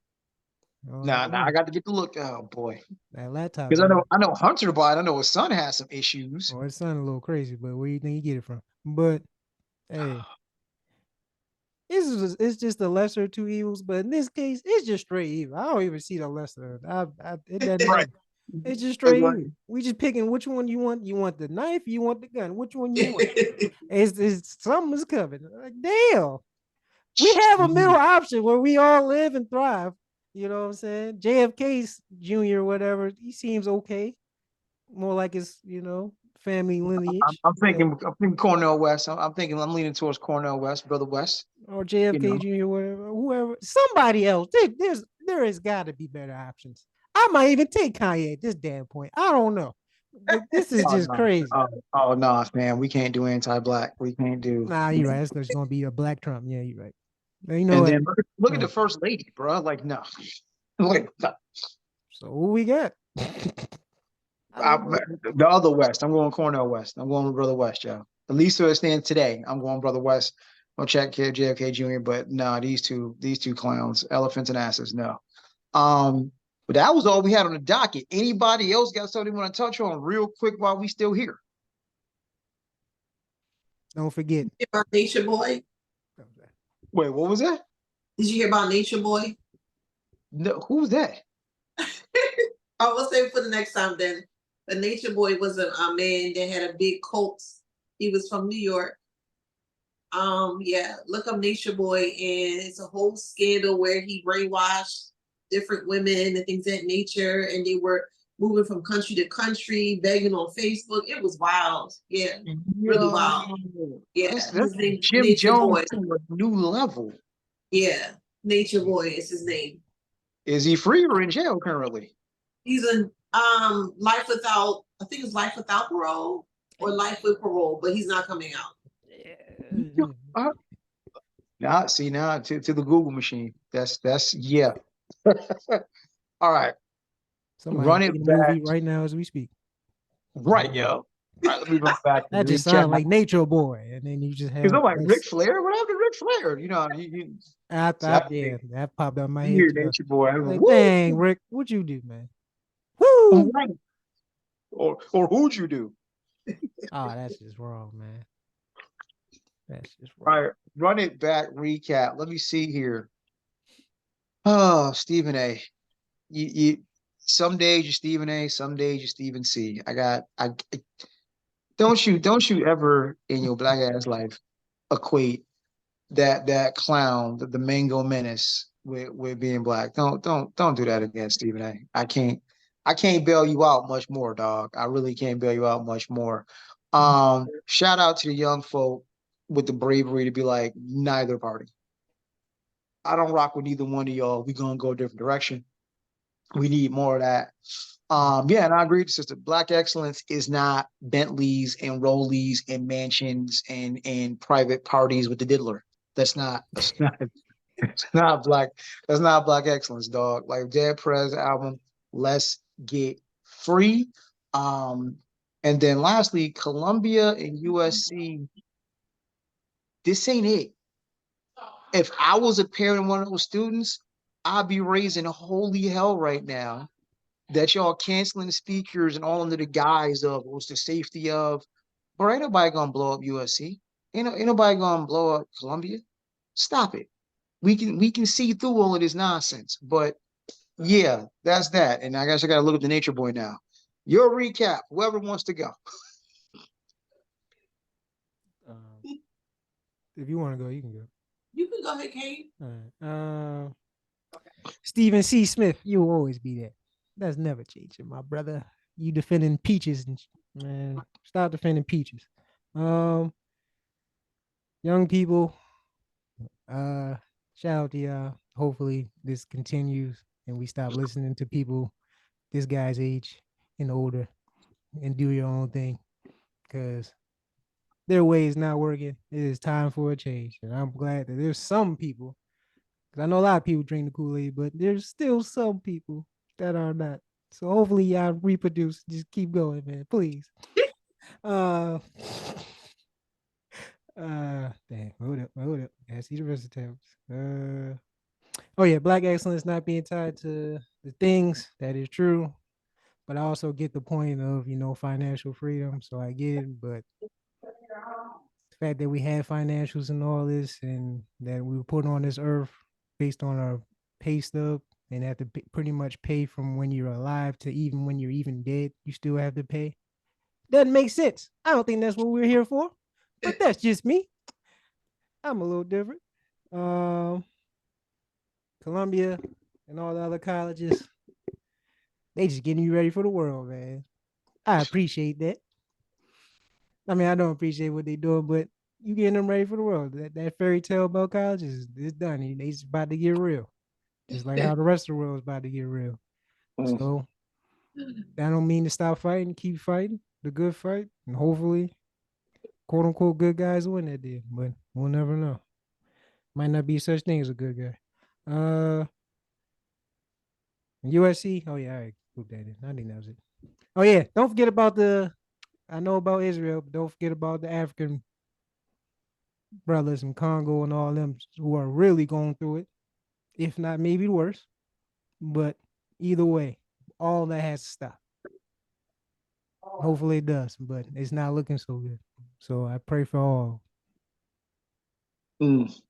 Now I got to get the look. Oh boy, that laptop. because I know Hunter Biden. I know his son has some issues. Oh, it sounded a little crazy, but where do you think you get it from? But hey, it's just the lesser of two evils. But in this case, it's just straight evil. I don't even see the lesser. It doesn't Right. matter. It's just straight evil. We just picking which one you want. You want the knife? You want the gun? Which one you want? It's something's coming. Like damn, we have a middle option where we all live and thrive. You know what I'm saying? JFK's Jr. Whatever. He seems okay. More like his, family lineage. I'm thinking Cornell West. I'm thinking I'm leaning towards Cornell West, Brother West. Or JFK Jr. Whatever, whoever, somebody else. There has got to be better options. I might even take Kanye at this damn point. I don't know. But this is just no. crazy. Oh no, man, we can't do anti-black. We can't do. Nah, you're right. It's just gonna be a black Trump. Yeah, you're right. You know and what? then look at the first lady, bro. Like no, like no. So who we got? The other West. I'm going Cornell West. I'm going with Brother West, Joe. At least where it stands today, I'm going Brother West. I'll check JFK Jr. But no, these two clowns, elephants and asses. No. But that was all we had on the docket. Anybody else got something they want to touch on real quick while we still here? Don't forget about Nature Boy. Wait, what was that? Did you hear about Nature Boy? No, who was that? I will say for the next time then. But Nature Boy was a man that had a big cult. He was from New York. Yeah, look up Nature Boy, and it's a whole scandal where he brainwashed different women and things of that nature, and they were moving from country to country, begging on Facebook. It was wild. Yeah, really wild. Yeah, that's his name Jim Nature Jones Boy. to a new level. Yeah, Nature Boy is his name. Is he free or in jail currently? He's in life without, I think it's life without parole or life with parole, but he's not coming out. Now to the Google machine. That's yeah. All right. Somebody Run it back. movie right now as we speak. Right, yo. All right, let me run back. That just sounds like Nature Boy, and then you just have. Because I'm like Ric Flair. What happened to Ric Flair? Yeah, that popped out my head. Nature Boy. Like, dang, Rick, what'd you do, man? Woo! Right. Or who'd you do? Oh, that's just wrong, man. That's just wrong. All right, run it back. Recap. Let me see here. Oh, Stephen A. You some days you're Stephen A, some days you're Stephen C. Don't you ever in your black ass life equate that clown, the Mango Menace with being black. Don't do that again, Stephen A. I can't bail you out much more, dog. I really can't bail you out much more. Shout out to the young folk with the bravery to be like, neither party. I don't rock with neither one of y'all. We're gonna go a different direction. We need more of that. Yeah, and I agree with the sister. Black excellence is not Bentleys and Rollies and mansions and private parties with the diddler. That's not black. That's not black excellence, dog. Like Dead Prez album, Let's Get Free. And then lastly, Columbia and USC. This ain't it. If I was a parent of one of those students, I'd be raising holy hell right now that y'all canceling the speakers and all under the guise of what's the safety of. But ain't nobody gonna blow up USC. Ain't nobody gonna blow up Columbia. Stop it. We can see through all of this nonsense. But yeah, that's that. And I guess I gotta look at the Nature Boy now. Your recap, whoever wants to go. If you want to go, you can go. You can go ahead, Kate. All right. Stephen C. Smith, you will always be there. That's never changing, my brother. You defending peaches, man. Stop defending peaches. Young people, Shout out to y'all. Hopefully this continues and we stop listening to people this guy's age and older and do your own thing because their way is not working. It is time for a change. And I'm glad that there's some people, because I know a lot of people drink the Kool-Aid, but there's still some people that are not. So hopefully y'all reproduce. Just keep going, man. Please. Uh dang, hold up. I see the rest of the tabs. Oh yeah, black excellence not being tied to the things, that is true. But I also get the point of, financial freedom. So I get it. But the fact that we have financials and all this and that we were put on this earth based on our pay stub and have to pretty much pay from when you're alive to even when you're even dead, you still have to pay. Doesn't make sense. I don't think that's what we're here for. But that's just me. I'm a little different. Columbia and all the other colleges, they just getting you ready for the world, man. I appreciate that. I mean, I don't appreciate what they doing, but you getting them ready for the world. That fairy tale about college is done. They just about to get real, just like how the rest of the world is about to get real. So that don't mean to stop fighting. Keep fighting the good fight, and hopefully, quote unquote, good guys win that day. But we'll never know. Might not be such thing as a good guy. USC. Oh yeah, I put that in. I think that was it. Oh yeah, don't forget about the. I know about Israel, but don't forget about the African brothers in Congo and all them who are really going through it, if not maybe worse. But either way, all that has to stop. Hopefully it does, but it's not looking so good. So I pray for all. Ms.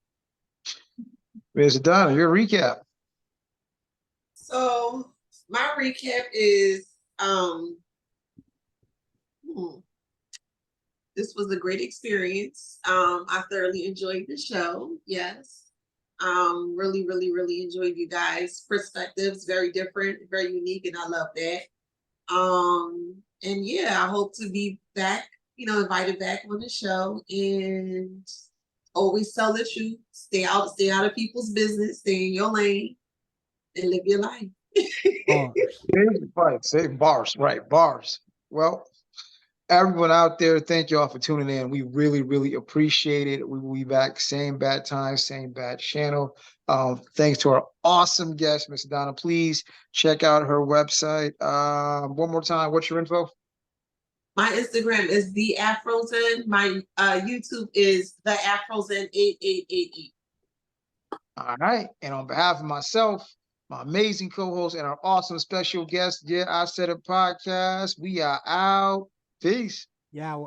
Adanna, your recap. So my recap is this was a great experience. I thoroughly enjoyed the show. Yes. Really, really, really enjoyed you guys' perspectives. Very different, very unique, and I love that. And yeah, I hope to be back, invited back on the show and always tell the truth. Stay out of people's business, stay in your lane, and live your life. Right, say bars, right? Bars. Well, everyone out there, thank y'all for tuning in. We really, really appreciate it. We will be back same bad time, same bad channel. Thanks to our awesome guest, Miss Adanna. Please check out her website. One more time, what's your info? My Instagram is the Afrozen. My YouTube is the Afrozen 8888. All right. And on behalf of myself, my amazing co-host, and our awesome special guest, Yeah, I Said It podcast, we are out. Peace. Yeah.